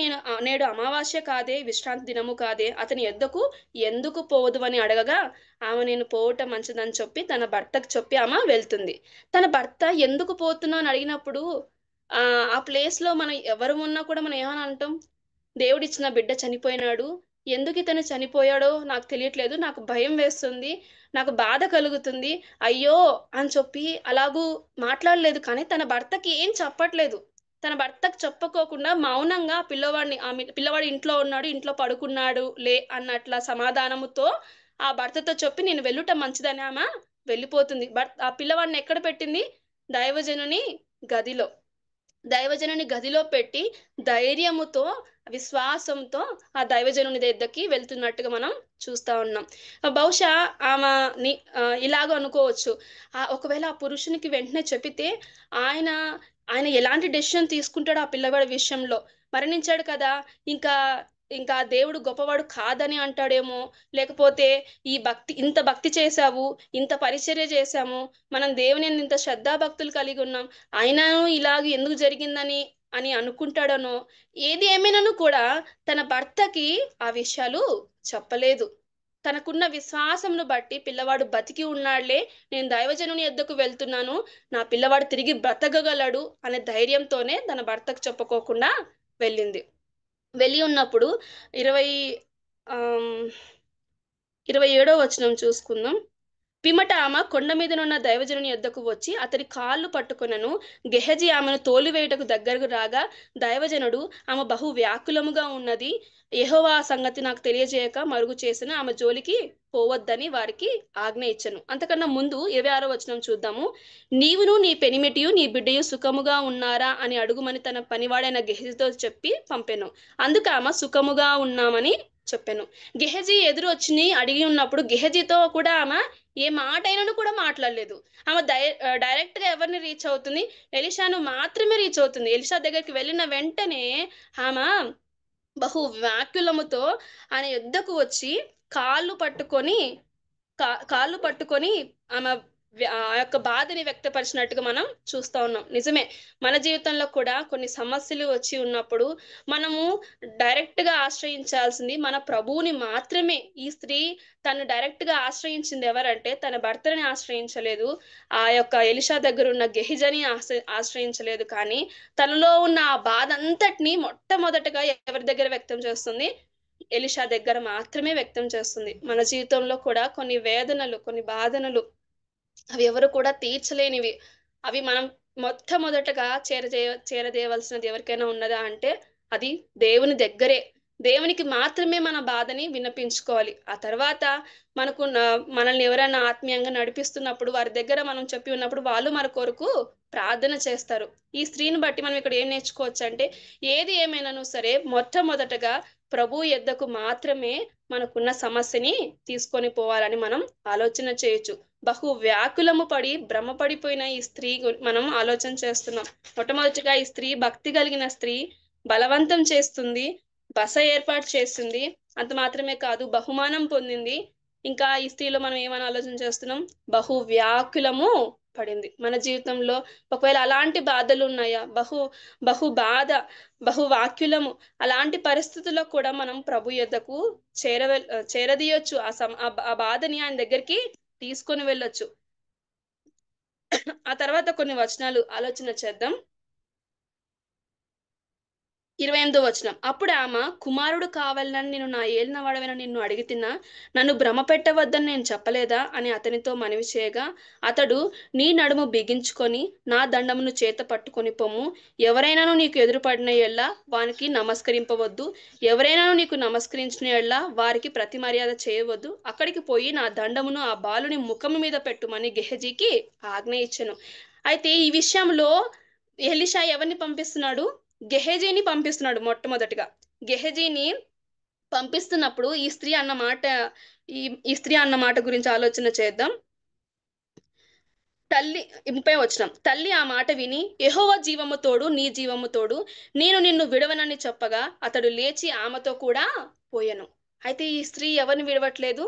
నేడు అమావాస్య కాదే, విశ్రాంతి దినము కాదే, అతని యొద్దకు ఎందుకు పోవదు అని అడగగా ఆమె నేను పోవటం మంచిదని చెప్పి తన భర్తకు చెప్పి ఆమె వెళ్తుంది. తన భర్త ఎందుకు పోతున్నా అని అడిగినప్పుడు ఆ ప్లేస్ లో మనం ఎవరు ఉన్నా కూడా మనం ఏమని అంటాం? దేవుడిచ్చిన బిడ్డ చనిపోయినాడు, ఎందుకు ఇతను చనిపోయాడో నాకు తెలియట్లేదు, నాకు భయం వేస్తుంది, నాకు బాధ కలుగుతుంది, అయ్యో అని చెప్పి అలాగూ మాట్లాడలేదు. కానీ తన భర్తకి ఏం చెప్పట్లేదు. తన భర్తకు చెప్పుకోకుండా మౌనంగా పిల్లవాడు ఇంట్లో ఉన్నాడు, ఇంట్లో పడుకున్నాడు లే అన్నట్ల సమాధానముతో ఆ భర్తతో చెప్పి నేను వెళ్ళుట మంచిదని ఆమె వెళ్ళిపోతుంది. ఆ పిల్లవాడిని ఎక్కడ పెట్టింది? దైవజనుని గదిలో. దైవజనుని గదిలో పెట్టి ధైర్యముతో విశ్వాసంతో ఆ దైవజనుని దగ్గరికి వెళ్తున్నట్టుగా మనం చూస్తా ఉన్నాం. బహుశా ఆమె ఇలాగ అనుకోవచ్చు, ఒకవేళ ఆ పురుషునికి వెంటనే చెప్పితే ఆయన ఆయన ఎలాంటి డెసిషన్ తీసుకుంటాడు ఆ పిల్లవాడి విషయంలో? మరణించాడు కదా, ఇంకా దేవుడు గొప్పవాడు కాదని అంటాడేమో, లేకపోతే ఇంత భక్తి చేశావు, ఇంత పరిచర్య చేశాము, మనం దేవుని ఇంత శ్రద్ధాభక్తులు కలిగి ఉన్నాం, అయినాను ఇలాగ ఎందుకు జరిగిందని అనుకుంటాడనో. ఏది ఏమైనాను కూడా తన భర్తకి ఆ విషయాలు చెప్పలేదు. తనకున్న విశ్వాసంను బట్టి పిల్లవాడు బతికి ఉన్నాడులే, నేను దైవజనుని యొద్దకు వెళ్తున్నాను, నా పిల్లవాడు తిరిగి బ్రతకగలడు అనే ధైర్యంతోనే తన భర్తకు చెప్పుకోకుండా వెళ్ళింది. వెళ్ళి ఉన్నప్పుడు 27వ వచనం చూసుకుందాం. పిమ్మట ఆమె కొండ మీదనున్న దైవజనుని యొద్దకు వచ్చి అతని కాళ్ళు పట్టుకొనెను. గెహజీ ఆమెను తోలివేయుటకు దగ్గరకు రాగా దైవజనుడు ఆమె బహు వ్యాకులముగా ఉన్నది, యెహోవా సంగతి నాకు తెలియజేయక మరుగు చేసిన ఆమె జోలికి పోవద్దని వారికి ఆజ్ఞ ఇచ్చెను. అంతకన్నా ముందు 26వ వచనం చూద్దాము. నీవును నీ పెనిమిటియు నీ బిడ్డయు సుఖముగా ఉన్నారా అని అడుగుమని తన పనివాడైన గెహజీతో చెప్పి పంపెను. అందుకు ఆమె సుఖముగా ఉన్నామని చెప్పాను. గెహజీ ఎదురు వచ్చి అడిగి ఉన్నప్పుడు గెహజీతో కూడా ఆమె ఏ మాట అయినను కూడా మాట్లాడలేదు. ఆమె డైరెక్ట్ గా ఎవరిని రీచ్ అవుతుంది? ఎలీషాను మాత్రమే రీచ్ అవుతుంది. ఎలీషా దగ్గరికి వెళ్ళిన వెంటనే ఆమె బహు వ్యాకులముతో ఆయన యుద్ధకు వచ్చి కాళ్ళు పట్టుకొని ఆమె ఆ యొక్క బాధని వ్యక్తపరిచినట్టుగా మనం చూస్తా ఉన్నాం. నిజమే, మన జీవితంలో కూడా కొన్ని సమస్యలు వచ్చి ఉన్నప్పుడు మనము డైరెక్ట్ గా ఆశ్రయించాల్సింది మన ప్రభువుని మాత్రమే. ఈ స్త్రీ తను డైరెక్ట్ గా ఆశ్రయించింది ఎవరంటే తన భర్తని ఆశ్రయించలేదు, ఆ యొక్క ఎలీషా దగ్గర ఉన్న గెహజీని ఆశ్రయించలేదు. కానీ తనలో ఉన్న ఆ బాధ అంతటిని మొట్టమొదటగా ఎవరి దగ్గర వ్యక్తం చేస్తుంది? ఎలీషా దగ్గర మాత్రమే వ్యక్తం చేస్తుంది. మన జీవితంలో కూడా కొన్ని వేదనలు, కొన్ని బాధనలు అవి ఎవరు కూడా తీర్చలేనివి. అవి మనం మొట్టమొదటగా చేరదేయవలసినది ఎవరికైనా ఉన్నదా అంటే అది దేవుని దగ్గరే. దేవునికి మాత్రమే మన బాధని విన్నపించుకోవాలి. ఆ తర్వాత మనల్ని ఎవరైనా ఆత్మీయంగా నడిపిస్తున్నప్పుడు వారి దగ్గర మనం చెప్పి ఉన్నప్పుడు వాళ్ళు మన కొరకు ప్రార్థన చేస్తారు. ఈ స్త్రీని బట్టి మనం ఇక్కడ ఏం నేర్చుకోవచ్చు అంటే ఏది ఏమైనాను సరే మొట్టమొదటగా ప్రభు యొద్దకు మాత్రమే మనకున్న సమస్యని తీసుకొని పోవాలని మనం ఆలోచన చేయొచ్చు. బహు వ్యాకులము పడి భ్రమపడిపోయిన ఈ స్త్రీ మనం ఆలోచన చేస్తున్నాం. మొట్టమొదటిగా ఈ స్త్రీ భక్తి కలిగిన స్త్రీ, బలవంతం చేస్తుంది, బస ఏర్పాటు చేస్తుంది, అంత మాత్రమే కాదు బహుమానం పొందింది. ఇంకా ఈ స్త్రీలో మనం ఏమని ఆలోచన చేస్తున్నాం? బహు వ్యాకులము పడింది. మన జీవితంలో ఒకవేళ అలాంటి బాధలు ఉన్నాయా? బహు వాక్యులము అలాంటి పరిస్థితుల్లో కూడా మనం ప్రభు యొద్దకు చేరదీయొచ్చు. ఆ బాధని ఆయన దగ్గరికి తీసుకొని వెళ్ళొచ్చు. ఆ తర్వాత కొన్ని వచనాలు ఆలోచన చేద్దాం. 28వ వచనం. అప్పుడు ఆమె, కుమారుడు కావాలని నేను నా ఏలిన వాడవైన నిన్ను అడిగితినా, నన్ను భ్రమ పెట్టవద్దని నేను చెప్పలేదా అని అతనితో మనవి చేయగా అతడు, నీ నడుము బిగించుకొని నా దండమును చేత పట్టుకొని పొమ్ము, ఎవరైనాను నీకు ఎదురుపడిన ఎళ్ళ వానికి నమస్కరింపవద్దు, ఎవరైనాను నీకు నమస్కరించిన ఎళ్ళ వారికి ప్రతి మర్యాద చేయవద్దు, అక్కడికి పోయి నా దండమును ఆ బాలుని ముఖము మీద పెట్టుమని గెహజీకి ఆజ్ఞ ఇచ్చెను. అయితే ఈ విషయంలో ఎలీషా ఎవరిని పంపిస్తున్నాడు? గెహజీని పంపిస్తున్నాడు. మొట్టమొదటిగా గెహజీని పంపిస్తున్నప్పుడు ఈ స్త్రీ అన్న మాట గురించి ఆలోచన చేద్దాం. 30వ వచనం. తల్లి ఆ మాట విని, యెహోవా జీవము తోడు, నీ జీవము తోడు, నేను నిన్ను విడవనని చెప్పగా అతడు లేచి ఆమెతో కూడా పోయెను. అయితే ఈ స్త్రీ ఎవరిని విడవట్లేదు?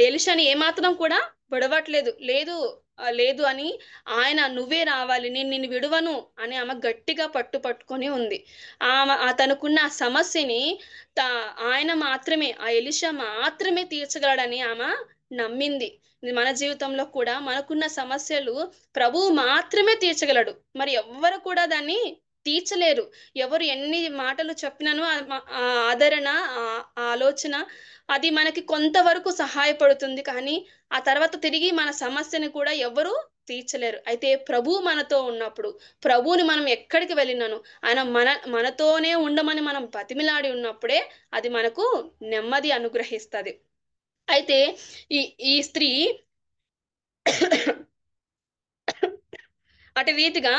ఎలీషాని ఏమాత్రం కూడా విడవట్లేదు. లేదు అని ఆయన, నువ్వే రావాలి, నేను నిన్ను విడువను అని ఆమె గట్టిగా పట్టుకొని ఉంది. తనకున్న సమస్యని ఆయన మాత్రమే, ఆ ఎలీషా మాత్రమే తీర్చగలడని ఆమె నమ్మింది. మన జీవితంలో కూడా మనకున్న సమస్యలు ప్రభువు మాత్రమే తీర్చగలడు. మరి ఎవ్వరు కూడా దాన్ని తీర్చలేరు. ఎవరు ఎన్ని మాటలు చెప్పినాను ఆ ఆదరణ, ఆ ఆలోచన అది మనకి కొంతవరకు సహాయపడుతుంది. కానీ ఆ తర్వాత తిరిగి మన సమస్యని కూడా ఎవరు తీర్చలేరు. అయితే ప్రభు మనతో ఉన్నప్పుడు, ప్రభువుని మనం ఎక్కడికి వెళ్ళినాను ఆయన మనతోనే ఉండమని మనం బతిమిలాడి ఉన్నప్పుడే అది మనకు నెమ్మది అనుగ్రహిస్తుంది. అయితే ఈ ఈ స్త్రీ అటు రీతిగా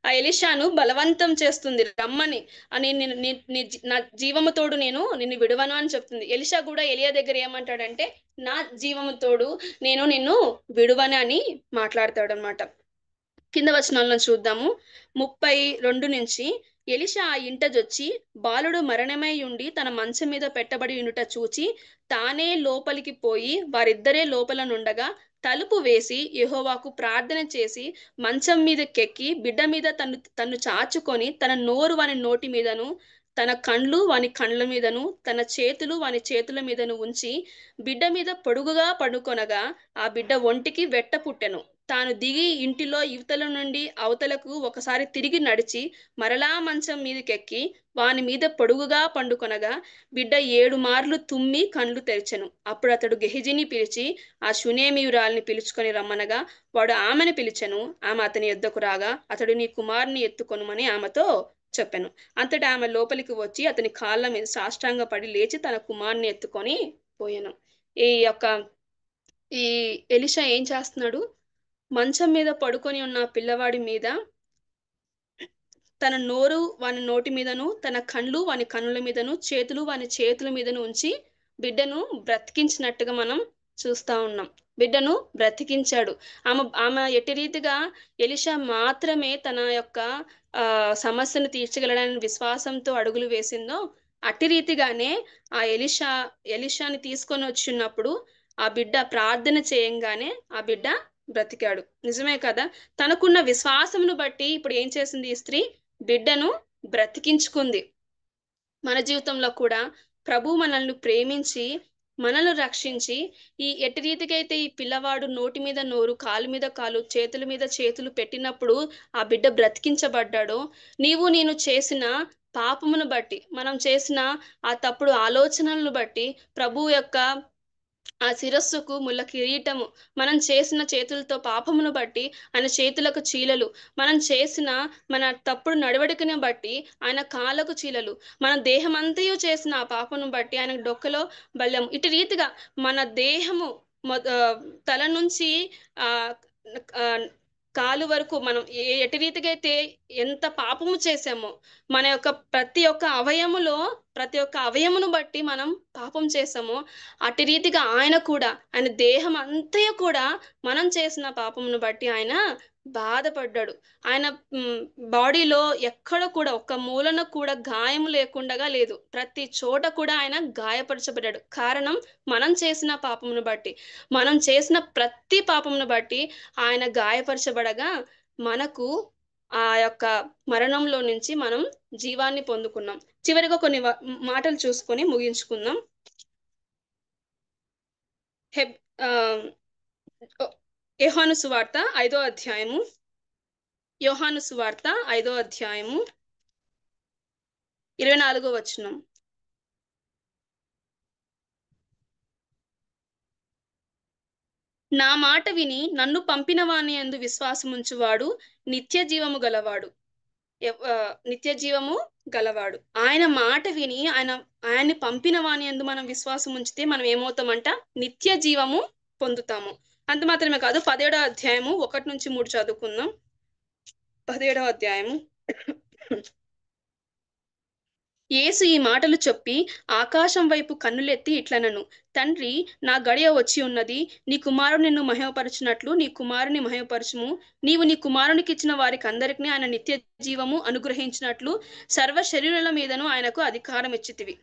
ఆ ఎలీషాను బలవంతం చేస్తుంది, రమ్మని అని, నా జీవము తోడు నేను నిన్ను విడవను అని చెప్తుంది. ఎలీషా కూడా ఎలియా దగ్గర ఏమంటాడంటే, నా జీవము తోడు నేను నిన్ను విడువను అని మాట్లాడతాడు అనమాట. కింద వచనాలను చూద్దాము. 32 నుంచి, ఎలీషా ఆ ఇంటజొచ్చి బాలుడు మరణమై ఉండి తన మంచం మీద పెట్టబడి ఉండుట చూచి తానే లోపలికి పోయి వారిద్దరే లోపల నుండగా తలుపు వేసి యెహోవాకు ప్రార్థన చేసి మంచం మీదకెక్కి బిడ్డ మీద తన్ను చాచుకొని తన నోరు వాని నోటి మీదను తన కండ్లు వాని కండ్ల మీదను తన చేతులు వాని చేతుల మీదను ఉంచి బిడ్డ మీద పొడుగుగా పడుకొనగా ఆ బిడ్డ ఒంటికి వెట్ట పుట్టెను. తాను దిగి ఇంటిలో ఇవతల నుండి అవతలకు ఒకసారి తిరిగి నడిచి మరలా మంచం మీదకెక్కి వాని మీద పొడుగుగా పండుకొనగా బిడ్డ 7 మార్లు తుమ్మి కండ్లు తెరిచెను. అప్పుడు అతడు గెహజీని పిలిచి ఆ షునేమీయురాల్ని పిలుచుకొని రమ్మనగా వాడు ఆమెను పిలిచెను. ఆమె అతని యొద్దకు రాగా అతడు నీ కుమారుని ఎత్తుకొనుమని ఆమెతో చెప్పెను. అంతటా ఆమె లోపలికి వచ్చి అతని కాళ్ళ మీద సాష్టాంగ పడి లేచి తన కుమారుని ఎత్తుకొని పోయాను. ఈ ఎలీషా ఏం చేస్తున్నాడు? మంచం మీద పడుకొని ఉన్న పిల్లవాడి మీద తన నోరు వాని నోటి మీదను తన కండ్లు వాని కన్నుల మీదను చేతులు వాని చేతుల మీదను ఉంచి బిడ్డను బ్రతికించినట్టుగా మనం చూస్తా ఉన్నాం. బిడ్డను బ్రతికించాడు. ఆమె ఎట్టి రీతిగా ఎలీషా మాత్రమే తన యొక్క సమస్యను తీర్చగలడని విశ్వాసంతో అడుగులు వేసిందో అట్టి రీతిగానే ఆ ఎలీషాని తీసుకొని వచ్చినప్పుడు ఆ బిడ్డ ప్రార్థన చేయంగానే ఆ బిడ్డ బ్రతికాడు. నిజమే కదా? తనకున్న విశ్వాసమును బట్టి ఇప్పుడు ఏం చేసింది ఈ స్త్రీ? బిడ్డను బ్రతికించుకుంది. మన జీవితంలో కూడా ప్రభు మనల్ని ప్రేమించి మనల్ని రక్షించి ఎట్టి రీతికైతే ఈ పిల్లవాడు నోటి మీద నోరు కాలు మీద కాలు చేతుల మీద చేతులు పెట్టినప్పుడు ఆ బిడ్డ బ్రతికించబడ్డాడో, నీవు నేను చేసిన పాపమును బట్టి మనం చేసిన ఆ తప్పుడు ఆలోచనలను బట్టి ప్రభు యొక్క ఆ శిరస్సుకు ముళ్ళ కిరీటము, మనం చేసిన చేతులతో పాపమును బట్టి ఆయన చేతులకు చీలలు, మనం చేసిన మన తప్పుడు నడవడికను బట్టి ఆయన కాళ్ళకు చీలలు, మన దేహం అంతయు చేసిన ఆ పాపను బట్టి ఆయన డొక్కలో బల్యము. ఇటు రీతిగా మన దేహము తల నుంచి కాలు వరకు మనం ఎటు రీతిగా అయితే ఎంత పాపము చేసామో మన యొక్క ప్రతి ఒక్క అవయమును బట్టి మనం పాపం చేసామో అటు రీతిగా ఆయన కూడా ఆయన దేహం అంతయు కూడా మనం చేసిన పాపమును బట్టి ఆయన బాధపడ్డాడు. ఆయన బాడీలో ఎక్కడ కూడా ఒక్క మూలన కూడా గాయం లేకుండా లేదు. ప్రతి చోట కూడా ఆయన గాయపరచబడ్డాడు. కారణం మనం చేసిన పాపమును బట్టి, మనం చేసిన ప్రతి పాపమును బట్టి ఆయన గాయపరచబడగా మనకు ఆ యొక్క మరణంలో నుంచి మనం జీవాన్ని పొందుకున్నాం. చివరిగా కొన్ని మాటలు చూసుకొని ముగించుకుందాం. యోహాను సువార్త 5వ అధ్యాయము, యోహాను సువార్త 5వ అధ్యాయము 24వ వచనం. నా మాట విని నన్ను పంపిన వాని యందు విశ్వాసముంచువాడు నిత్య జీవము గలవాడు. నిత్య జీవము గలవాడు. ఆయన మాట విని ఆయన్ని పంపిన వాని యందు మనం విశ్వాసం ఉంచితే మనం ఏమవుతామంట? నిత్య జీవము పొందుతాము. అంత మాత్రమే కాదు, 17వ అధ్యాయము 1 నుంచి 3 చదువుకుందాం. 17వ అధ్యాయము. యేసు ఈ మాటలు చెప్పి ఆకాశం వైపు కన్నులెత్తి ఇట్లనను, తండ్రి, నా గడియ వచ్చి ఉన్నది. నీ కుమారుడు నిన్ను మహిమపరచునట్లు నీ కుమారుని మహిమపరచుము. నీవు నీ కుమారునికి ఇచ్చిన వారికి అందరికీ ఆయన నిత్య జీవము అనుగ్రహించినట్లు సర్వ శరీరుల మీదను ఆయనకు అధికారం ఇచ్చితివి.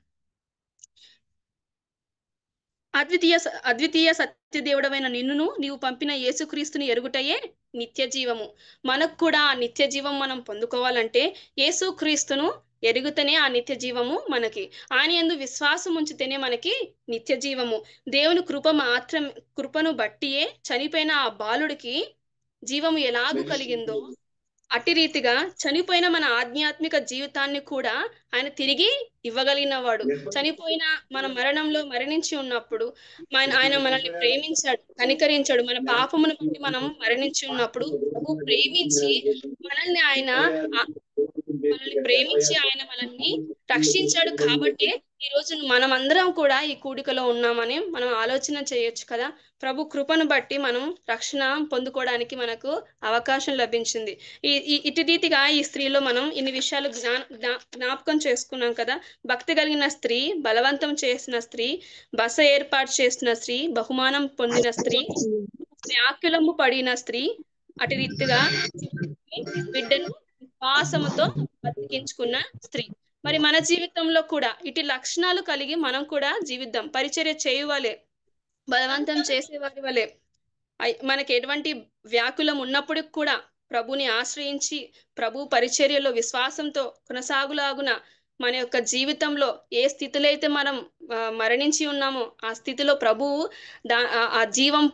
అద్వితీయ సత్యదేవుడమైన నిన్నును నీవు పంపిన యేసుక్రీస్తుని ఎరుగుటయే నిత్య జీవము. మనకు కూడా ఆ నిత్య జీవం మనం పొందుకోవాలంటే యేసుక్రీస్తును ఎరుగుతనే ఆ నిత్య జీవము మనకి. ఆయన యందు విశ్వాసం ఉంచితేనే మనకి నిత్య జీవము. దేవుని కృపను బట్టియే చనిపోయిన ఆ బాలుడికి జీవము ఎలాగూ కలిగిందో అట్టి రీతిగా చనిపోయిన మన ఆధ్యాత్మిక జీవితాన్ని కూడా ఆయన తిరిగి ఇవ్వగలిగిన వాడు. చనిపోయిన మన మరణంలో మరణించి ఉన్నప్పుడు ఆయన మనల్ని ప్రేమించాడు, కనికరించాడు. మన పాపమును బట్టి మనం మరణించి ఉన్నప్పుడు ప్రభు ప్రేమించి మనల్ని ఆయన మనల్ని రక్షించాడు. కాబట్టి ఈ రోజు మనమందరం కూడా ఈ కూడికలో ఉన్నామని మనం ఆలోచన చేయొచ్చు కదా. ప్రభు కృపను బట్టి మనం రక్షణ పొందుకోవడానికి మనకు అవకాశం లభించింది. ఇటు రీతిగా ఈ స్త్రీలో మనం ఇన్ని విషయాలు జ్ఞాపకం చేసుకున్నాం కదా. భక్తి కలిగిన స్త్రీ, బలవంతం చేసిన స్త్రీ, బస ఏర్పాటు చేసిన స్త్రీ, బహుమానం పొందిన స్త్రీ, వ్యాకులము పడిన స్త్రీ, అటు రీతిగా బిడ్డను విశ్వాసముతో బతికించుకున్న స్త్రీ. మరి మన జీవితంలో కూడా ఇటు లక్షణాలు కలిగి మనం కూడా జీవిద్దాం. పరిచర్య చేయువలే, బలవంతం చేసేవారి వలె, మనకి ఎటువంటి వ్యాకులం ఉన్నప్పుడు కూడా ప్రభుని ఆశ్రయించి ప్రభు పరిచర్యలో విశ్వాసంతో కొనసాగులాగున మన యొక్క జీవితంలో ఏ స్థితిలో అయితే మనం మరణించి ఉన్నామో ఆ స్థితిలో ప్రభువు ఆ జీవం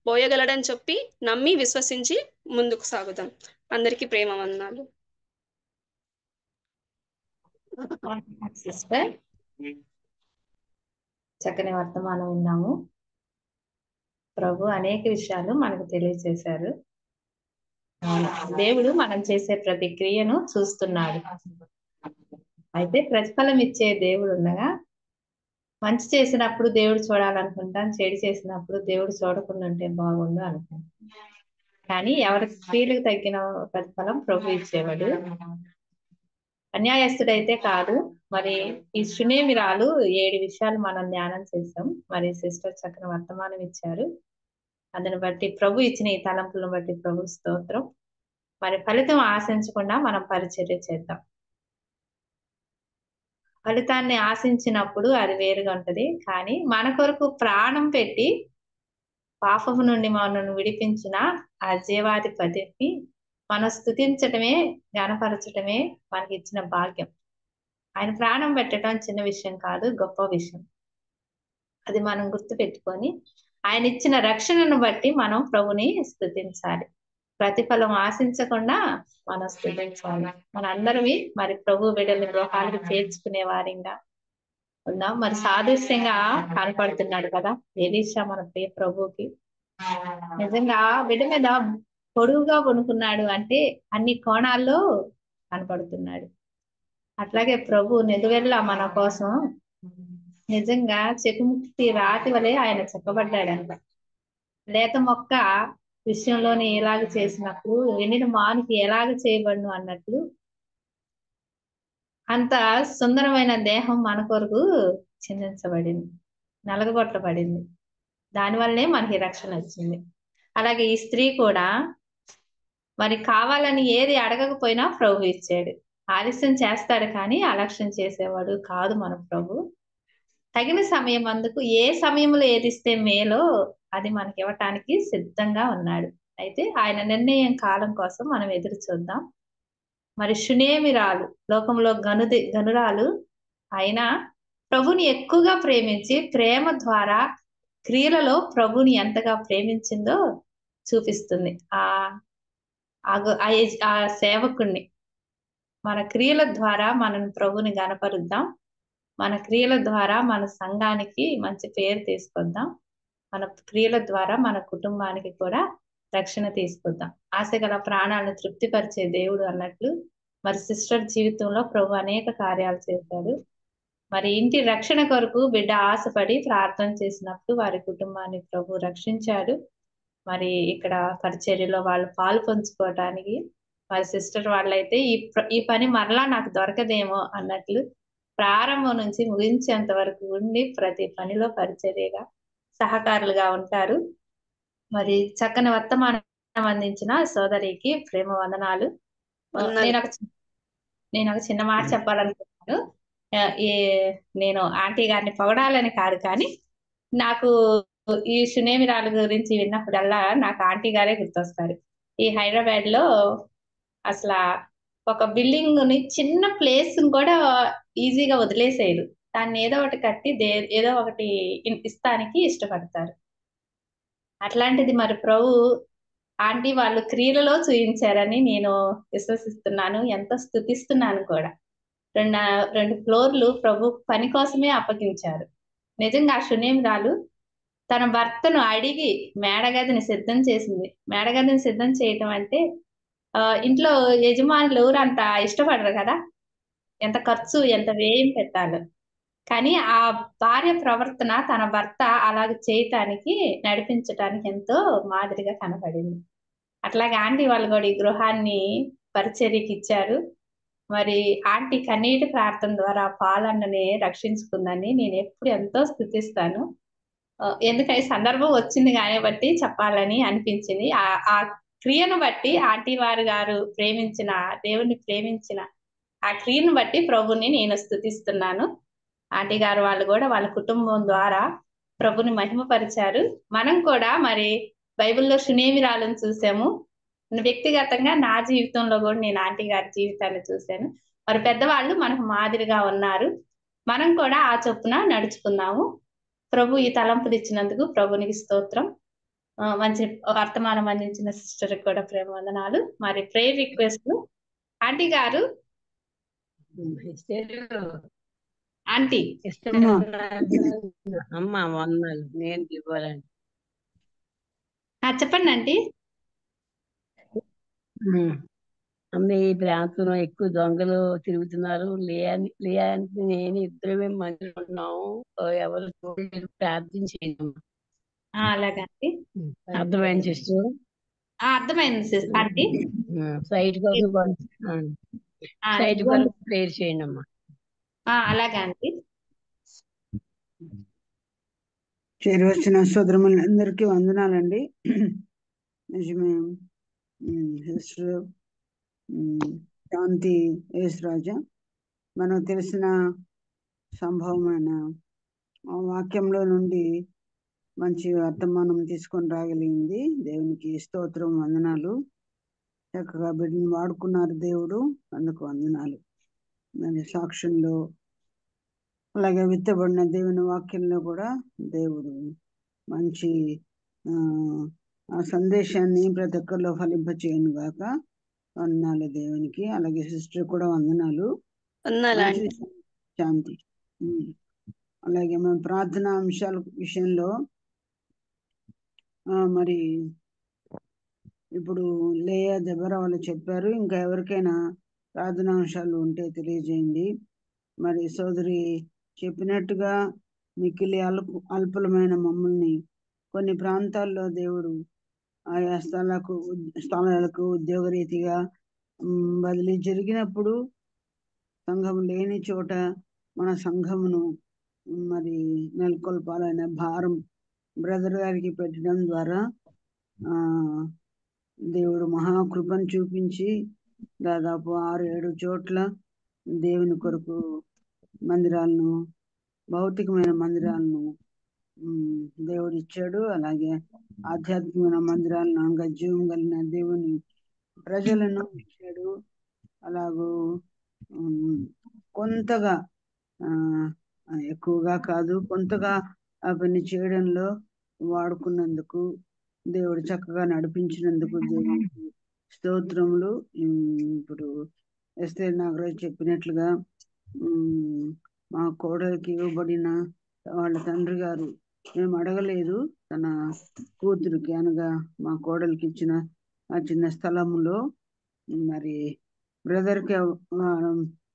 పోయగలడని చెప్పి నమ్మి విశ్వసించి ముందుకు సాగుదాం. అందరికీ ప్రేమ వందనాలు. సిస్టర్, చక్కని వర్తమానం విన్నాము. ప్రభు అనేక విషయాలు మనకు తెలియజేశారు. దేవుడు మనం చేసే ప్రతి క్రియను చూస్తున్నాడు. అయితే ప్రతిఫలం ఇచ్చే దేవుడు ఉండగా మంచి చేసినప్పుడు దేవుడు చూడాలనుకుంటాం, చెడు చేసినప్పుడు దేవుడు చూడకుండా ఉంటే బాగుండు అనుకుంటాం. కానీ ఎవరి క్రియలకు తగ్గిన ప్రతిఫలం ప్రభు ఇచ్చేవాడు. అన్యాయస్తుడైతే కాదు. మరి ఈ సునేమిరాలు 7 విషయాలు మనం ధ్యానం చేసాం. మరి సిస్టర్ చక్కని వర్తమానం ఇచ్చారు. అందుని బట్టి ప్రభు ఇచ్చిన ఈ తలంపులను బట్టి ప్రభు స్తోత్రం. మరి ఫలితం ఆశించకుండా మనం పరిచర్య చేద్దాం. ఫలితాన్ని ఆశించినప్పుడు అది వేరుగా ఉంటది. కానీ మన కొరకు ప్రాణం పెట్టి పాపము నుండి మనను విడిపించిన ఆ జీవాధిపతిని మనం స్తుతించటమే, జ్ఞానపరచటమే మనకి ఇచ్చిన భాగ్యం. ఆయన ప్రాణం పెట్టడం చిన్న విషయం కాదు, గొప్ప విషయం. అది మనం గుర్తు పెట్టుకొని ఆయన ఇచ్చిన రక్షణను బట్టి మనం ప్రభుని స్తుతించాలి. ప్రతిఫలం ఆశించకుండా మనం స్తుతించాలి. మనందరమే మరి ప్రభు బిడ్డల్ని గృహాలకు చేర్చుకునే వారిగా ఉన్నాం. మరి సాదృశ్యంగా కనపడుతున్నాడు కదా ఎలీషా మన ప్రియ ప్రభుకి. నిజంగా బిడ్డ మీద పొడుగుగా కొనుక్కున్నాడు అంటే అన్ని కోణాల్లో కనపడుతున్నాడు. అట్లాగే ప్రభు నిలువెల్లా మన కోసం నిజంగా చెకుముక్తి రాతి వలె ఆయన చెక్కబడ్డాడంట. లేత మొక్క విషయంలోనే ఎలాగ చేసినప్పుడు ఎండిన మానుకి ఎలాగ చేయబడును అన్నట్లు అంత సుందరమైన దేహం మన కొరకు చిందించబడింది, నలగగొట్టబడింది. దానివల్లనే మనకి రక్షణ వచ్చింది. అలాగే ఈ స్త్రీ కూడా మరి కావాలని ఏది అడగకపోయినా ప్రభు ఇచ్చాడు. ఆలస్యం చేస్తాడు కానీ అలక్ష్యం చేసేవాడు కాదు మన ప్రభు. తగిన సమయం అందుకు ఏ సమయంలో ఏది ఇస్తే మేలో అది మనకి ఇవ్వటానికి సిద్ధంగా ఉన్నాడు. అయితే ఆయన నిర్ణయం కాలం కోసం మనం ఎదురు చూద్దాం. మరి షునేమిరాలు లోకంలో గనురాలు అయినా ప్రభుని ఎక్కువగా ప్రేమించి ప్రేమ ద్వారా క్రియలలో ప్రభుని ఎంతగా ప్రేమించిందో చూపిస్తుంది. ఆ సేవకుణ్ణి మన క్రియల ద్వారా మనం ప్రభుని గనపరుద్దాం. మన క్రియల ద్వారా మన సంఘానికి మంచి పేరు తీసుకొద్దాం. మన క్రియల ద్వారా మన కుటుంబానికి కూడా రక్షణ తీసుకొద్దాం. ఆశగల ప్రాణాలను తృప్తిపరిచే దేవుడు అన్నట్లు మరి సిస్టర్ జీవితంలో ప్రభు అనేక కార్యాలు చేశాడు. మరి ఇంటి రక్షణ కొరకు బిడ్డ ఆశపడి ప్రార్థన చేసినప్పుడు వారి కుటుంబాన్ని ప్రభు రక్షించాడు. మరి ఇక్కడ పరిచర్యలో వాళ్ళు పాలు పంచుకోవటానికి మరి సిస్టర్ వాళ్ళైతే ఈ పని మరలా నాకు దొరకదేమో అన్నట్లు ప్రారంభం నుంచి ముగించేంత వరకు ఉండి ప్రతి పనిలో పరిచర్యగా సహకారులుగా ఉంటారు. మరి చక్కని వర్తమానం అందించిన సోదరికి ప్రేమ వందనాలు. నేను ఒక చిన్న మాట చెప్పాలనుకుంటున్నాను. నేను ఆంటీ గారిని పొగడాలని కాదు, కానీ నాకు ఈ షునేమిరాలు గురించి విన్నప్పుడల్లా నాకు ఆంటీ గారే గుర్తొస్తారు. ఈ హైదరాబాద్ లో అసలు ఒక బిల్డింగ్ ని చిన్న ప్లేస్ కూడా ఈజీగా వదిలేసేయరు. దాన్ని ఏదో ఒకటి కట్టి ఏదో ఒకటి ఇస్తానికి ఇష్టపడతారు. అట్లాంటిది మరి ప్రభు ఆంటీ వాళ్ళు క్రియలలో చూపించారని నేను విశ్వసిస్తున్నాను, ఎంతో స్తుతిస్తున్నాను కూడా. రెండు రెండు ఫ్లోర్లు ప్రభు పని కోసమే అప్పగించారు. నిజంగా ఆ శునేమిరాలు తన భర్తను అడిగి మేడగదిని సిద్ధం చేసింది. మేడగదిని సిద్ధం చేయటం అంటే ఇంట్లో యజమానులు ఎవరు అంత ఇష్టపడరు కదా, ఎంత ఖర్చు ఎంత వ్యయం పెట్టాలి. కానీ ఆ భార్య ప్రవర్తన తన భర్త అలాగ చేయటానికి నడిపించటానికి ఎంతో మాదిరిగా కనపడింది. అట్లాగే ఆంటీ వాళ్ళు కూడా ఈ గృహాన్ని పరిచర్యకి ఇచ్చారు. మరి ఆంటీ కన్నీటి ప్రార్థన ద్వారా పాలన్నని రక్షించుకుందని నేను ఎప్పుడు ఎంతో స్తుతిస్తాను. ఎందుకంటే సందర్భం వచ్చింది కాబట్టి చెప్పాలని అనిపించింది. ఆ క్రియను బట్టి ఆంటీ గారు ప్రేమించిన దేవుని ప్రేమించిన ఆ క్రియను బట్టి ప్రభుని నేను స్తుతిస్తున్నాను. ఆంటీ గారు వాళ్ళు కూడా వాళ్ళ కుటుంబం ద్వారా ప్రభుని మహిమపరిచారు. మనం కూడా మరి బైబిల్లో శునేమిరాలను చూసాము. వ్యక్తిగతంగా నా జీవితంలో కూడా నేను ఆంటీ గారి జీవితాన్ని చూశాను. మరి పెద్దవాళ్ళు మనకు మాదిరిగా ఉన్నారు. మనం కూడా ఆ చొప్పున నడుచుకుందాము. ప్రభు ఈ తలంపులు ఇచ్చినందుకు ప్రభునికి స్తోత్రం. మంచి వర్తమానం అందించిన సిస్టర్ కూడా ప్రేమ వందనాలు. మరి ప్రేయర్ రిక్వెస్ట్ ఆంటీ గారు, ఆంటీ అమ్మా వందనాలు. నేను ఇవ్వాలండి. చెప్పండి ఆంటీ. అమ్మ, ఈ ప్రాంతంలో ఎక్కువ దొంగలు తిరుగుతున్నారు. లేని నేను ఇద్దరమే మంది ఉన్నాము. ఎవరు చూడలేదు, ప్రార్థించేయమ్మా. అలాగండి, అర్థమైంది సిస్టర్? అర్థమైంది ఆంటీ. సైట్ కోసం ప్రేయర్ చేయండి అమ్మా. అలాగే ఆంటీ. చేరి వచ్చిన సోదరులందరికీ వందనాలండి. నిజమే, సిస్టర్ శాంతి యేసురాజా మనకు తెలిసిన సంభవమైన వాక్యంలో నుండి మంచి వర్తమానం తీసుకొని రాగలిగింది. దేవునికి స్తోత్రం, వందనాలు. చక్కగా బిడ్డను వాడుకున్నారు దేవుడు, అందుకు వందనాలు. మరి సాక్ష్యంలో అలాగే విత్తబడిన దేవుని వాక్యంలో కూడా దేవుడు మంచి ఆ సందేశాన్ని ప్రతి ఒక్కరిలో ఫలింపచేయను గాక. వందనాలు దేవునికి. అలాగే సిస్టర్ కూడా వందనాలు. శాంతి. అలాగే మన ప్రార్థనా అంశాల విషయంలో మరి ఇప్పుడు లేయా దెబరా వాళ్ళు చెప్పారు. ఇంకా ఎవరికైనా ప్రార్థనా అంశాలు ఉంటే తెలియజేయండి. మరి సోదరి చెప్పినట్టుగా మిక్కిలి అల్పులమైన మమ్మల్ని కొన్ని ప్రాంతాల్లో దేవుడు ఆయా స్థలాలకు ఉద్యోగరీతిగా బదిలీ జరిగినప్పుడు సంఘం లేని చోట మన సంఘమును మరి నెలకొల్పాలనే భారం బ్రదర్ గారికి పెట్టడం ద్వారా దేవుడు మహాకృపను చూపించి దాదాపు 6-7 చోట్ల దేవుని కొరకు మందిరాలను, భౌతికమైన మందిరాలను దేవుడు ఇచ్చాడు. అలాగే ఆధ్యాత్మికమైన మందిరాలను, అనగా జీవం కలిగిన దేవుని ప్రజలను ఇచ్చాడు. అలాగూ కొంతగా, ఎక్కువగా కాదు, కొంతగా అవన్నీ చేయడంలో వాడుకున్నందుకు, దేవుడు చక్కగా నడిపించినందుకు దేవునికి స్తోత్రములు. ఇప్పుడు ఎస్తేర్ నాగరాజు చెప్పినట్లుగా మా కోడలికి ఇవ్వబడిన వాళ్ళ తండ్రి గారు మేము అడగలేదు, తన కూతురికి అనగా మా కోడలికి ఇచ్చిన ఆ చిన్న స్థలములో మరి బ్రదర్కి,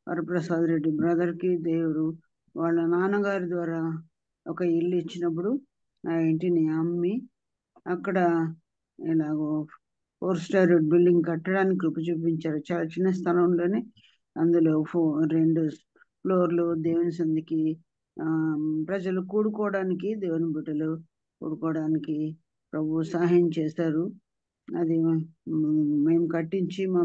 వరప్రసాద్ రెడ్డి బ్రదర్కి దేవుడు వాళ్ళ నాన్నగారి ద్వారా ఒక ఇల్లు ఇచ్చినప్పుడు ఆ ఇంటిని అమ్మి అక్కడ ఇలాగో 4-స్టార్ బిల్డింగ్ కట్టడానికి కృప చూపించారు. చాలా చిన్న స్థలంలోనే అందులో 2 ఫ్లోర్లు దేవుని సంధికి ప్రజలు కూడుకోవడానికి, దేవుని బిడ్డలు కూడుకోవడానికి ప్రభు సహాయం చేశారు. అది మేము కట్టించి మా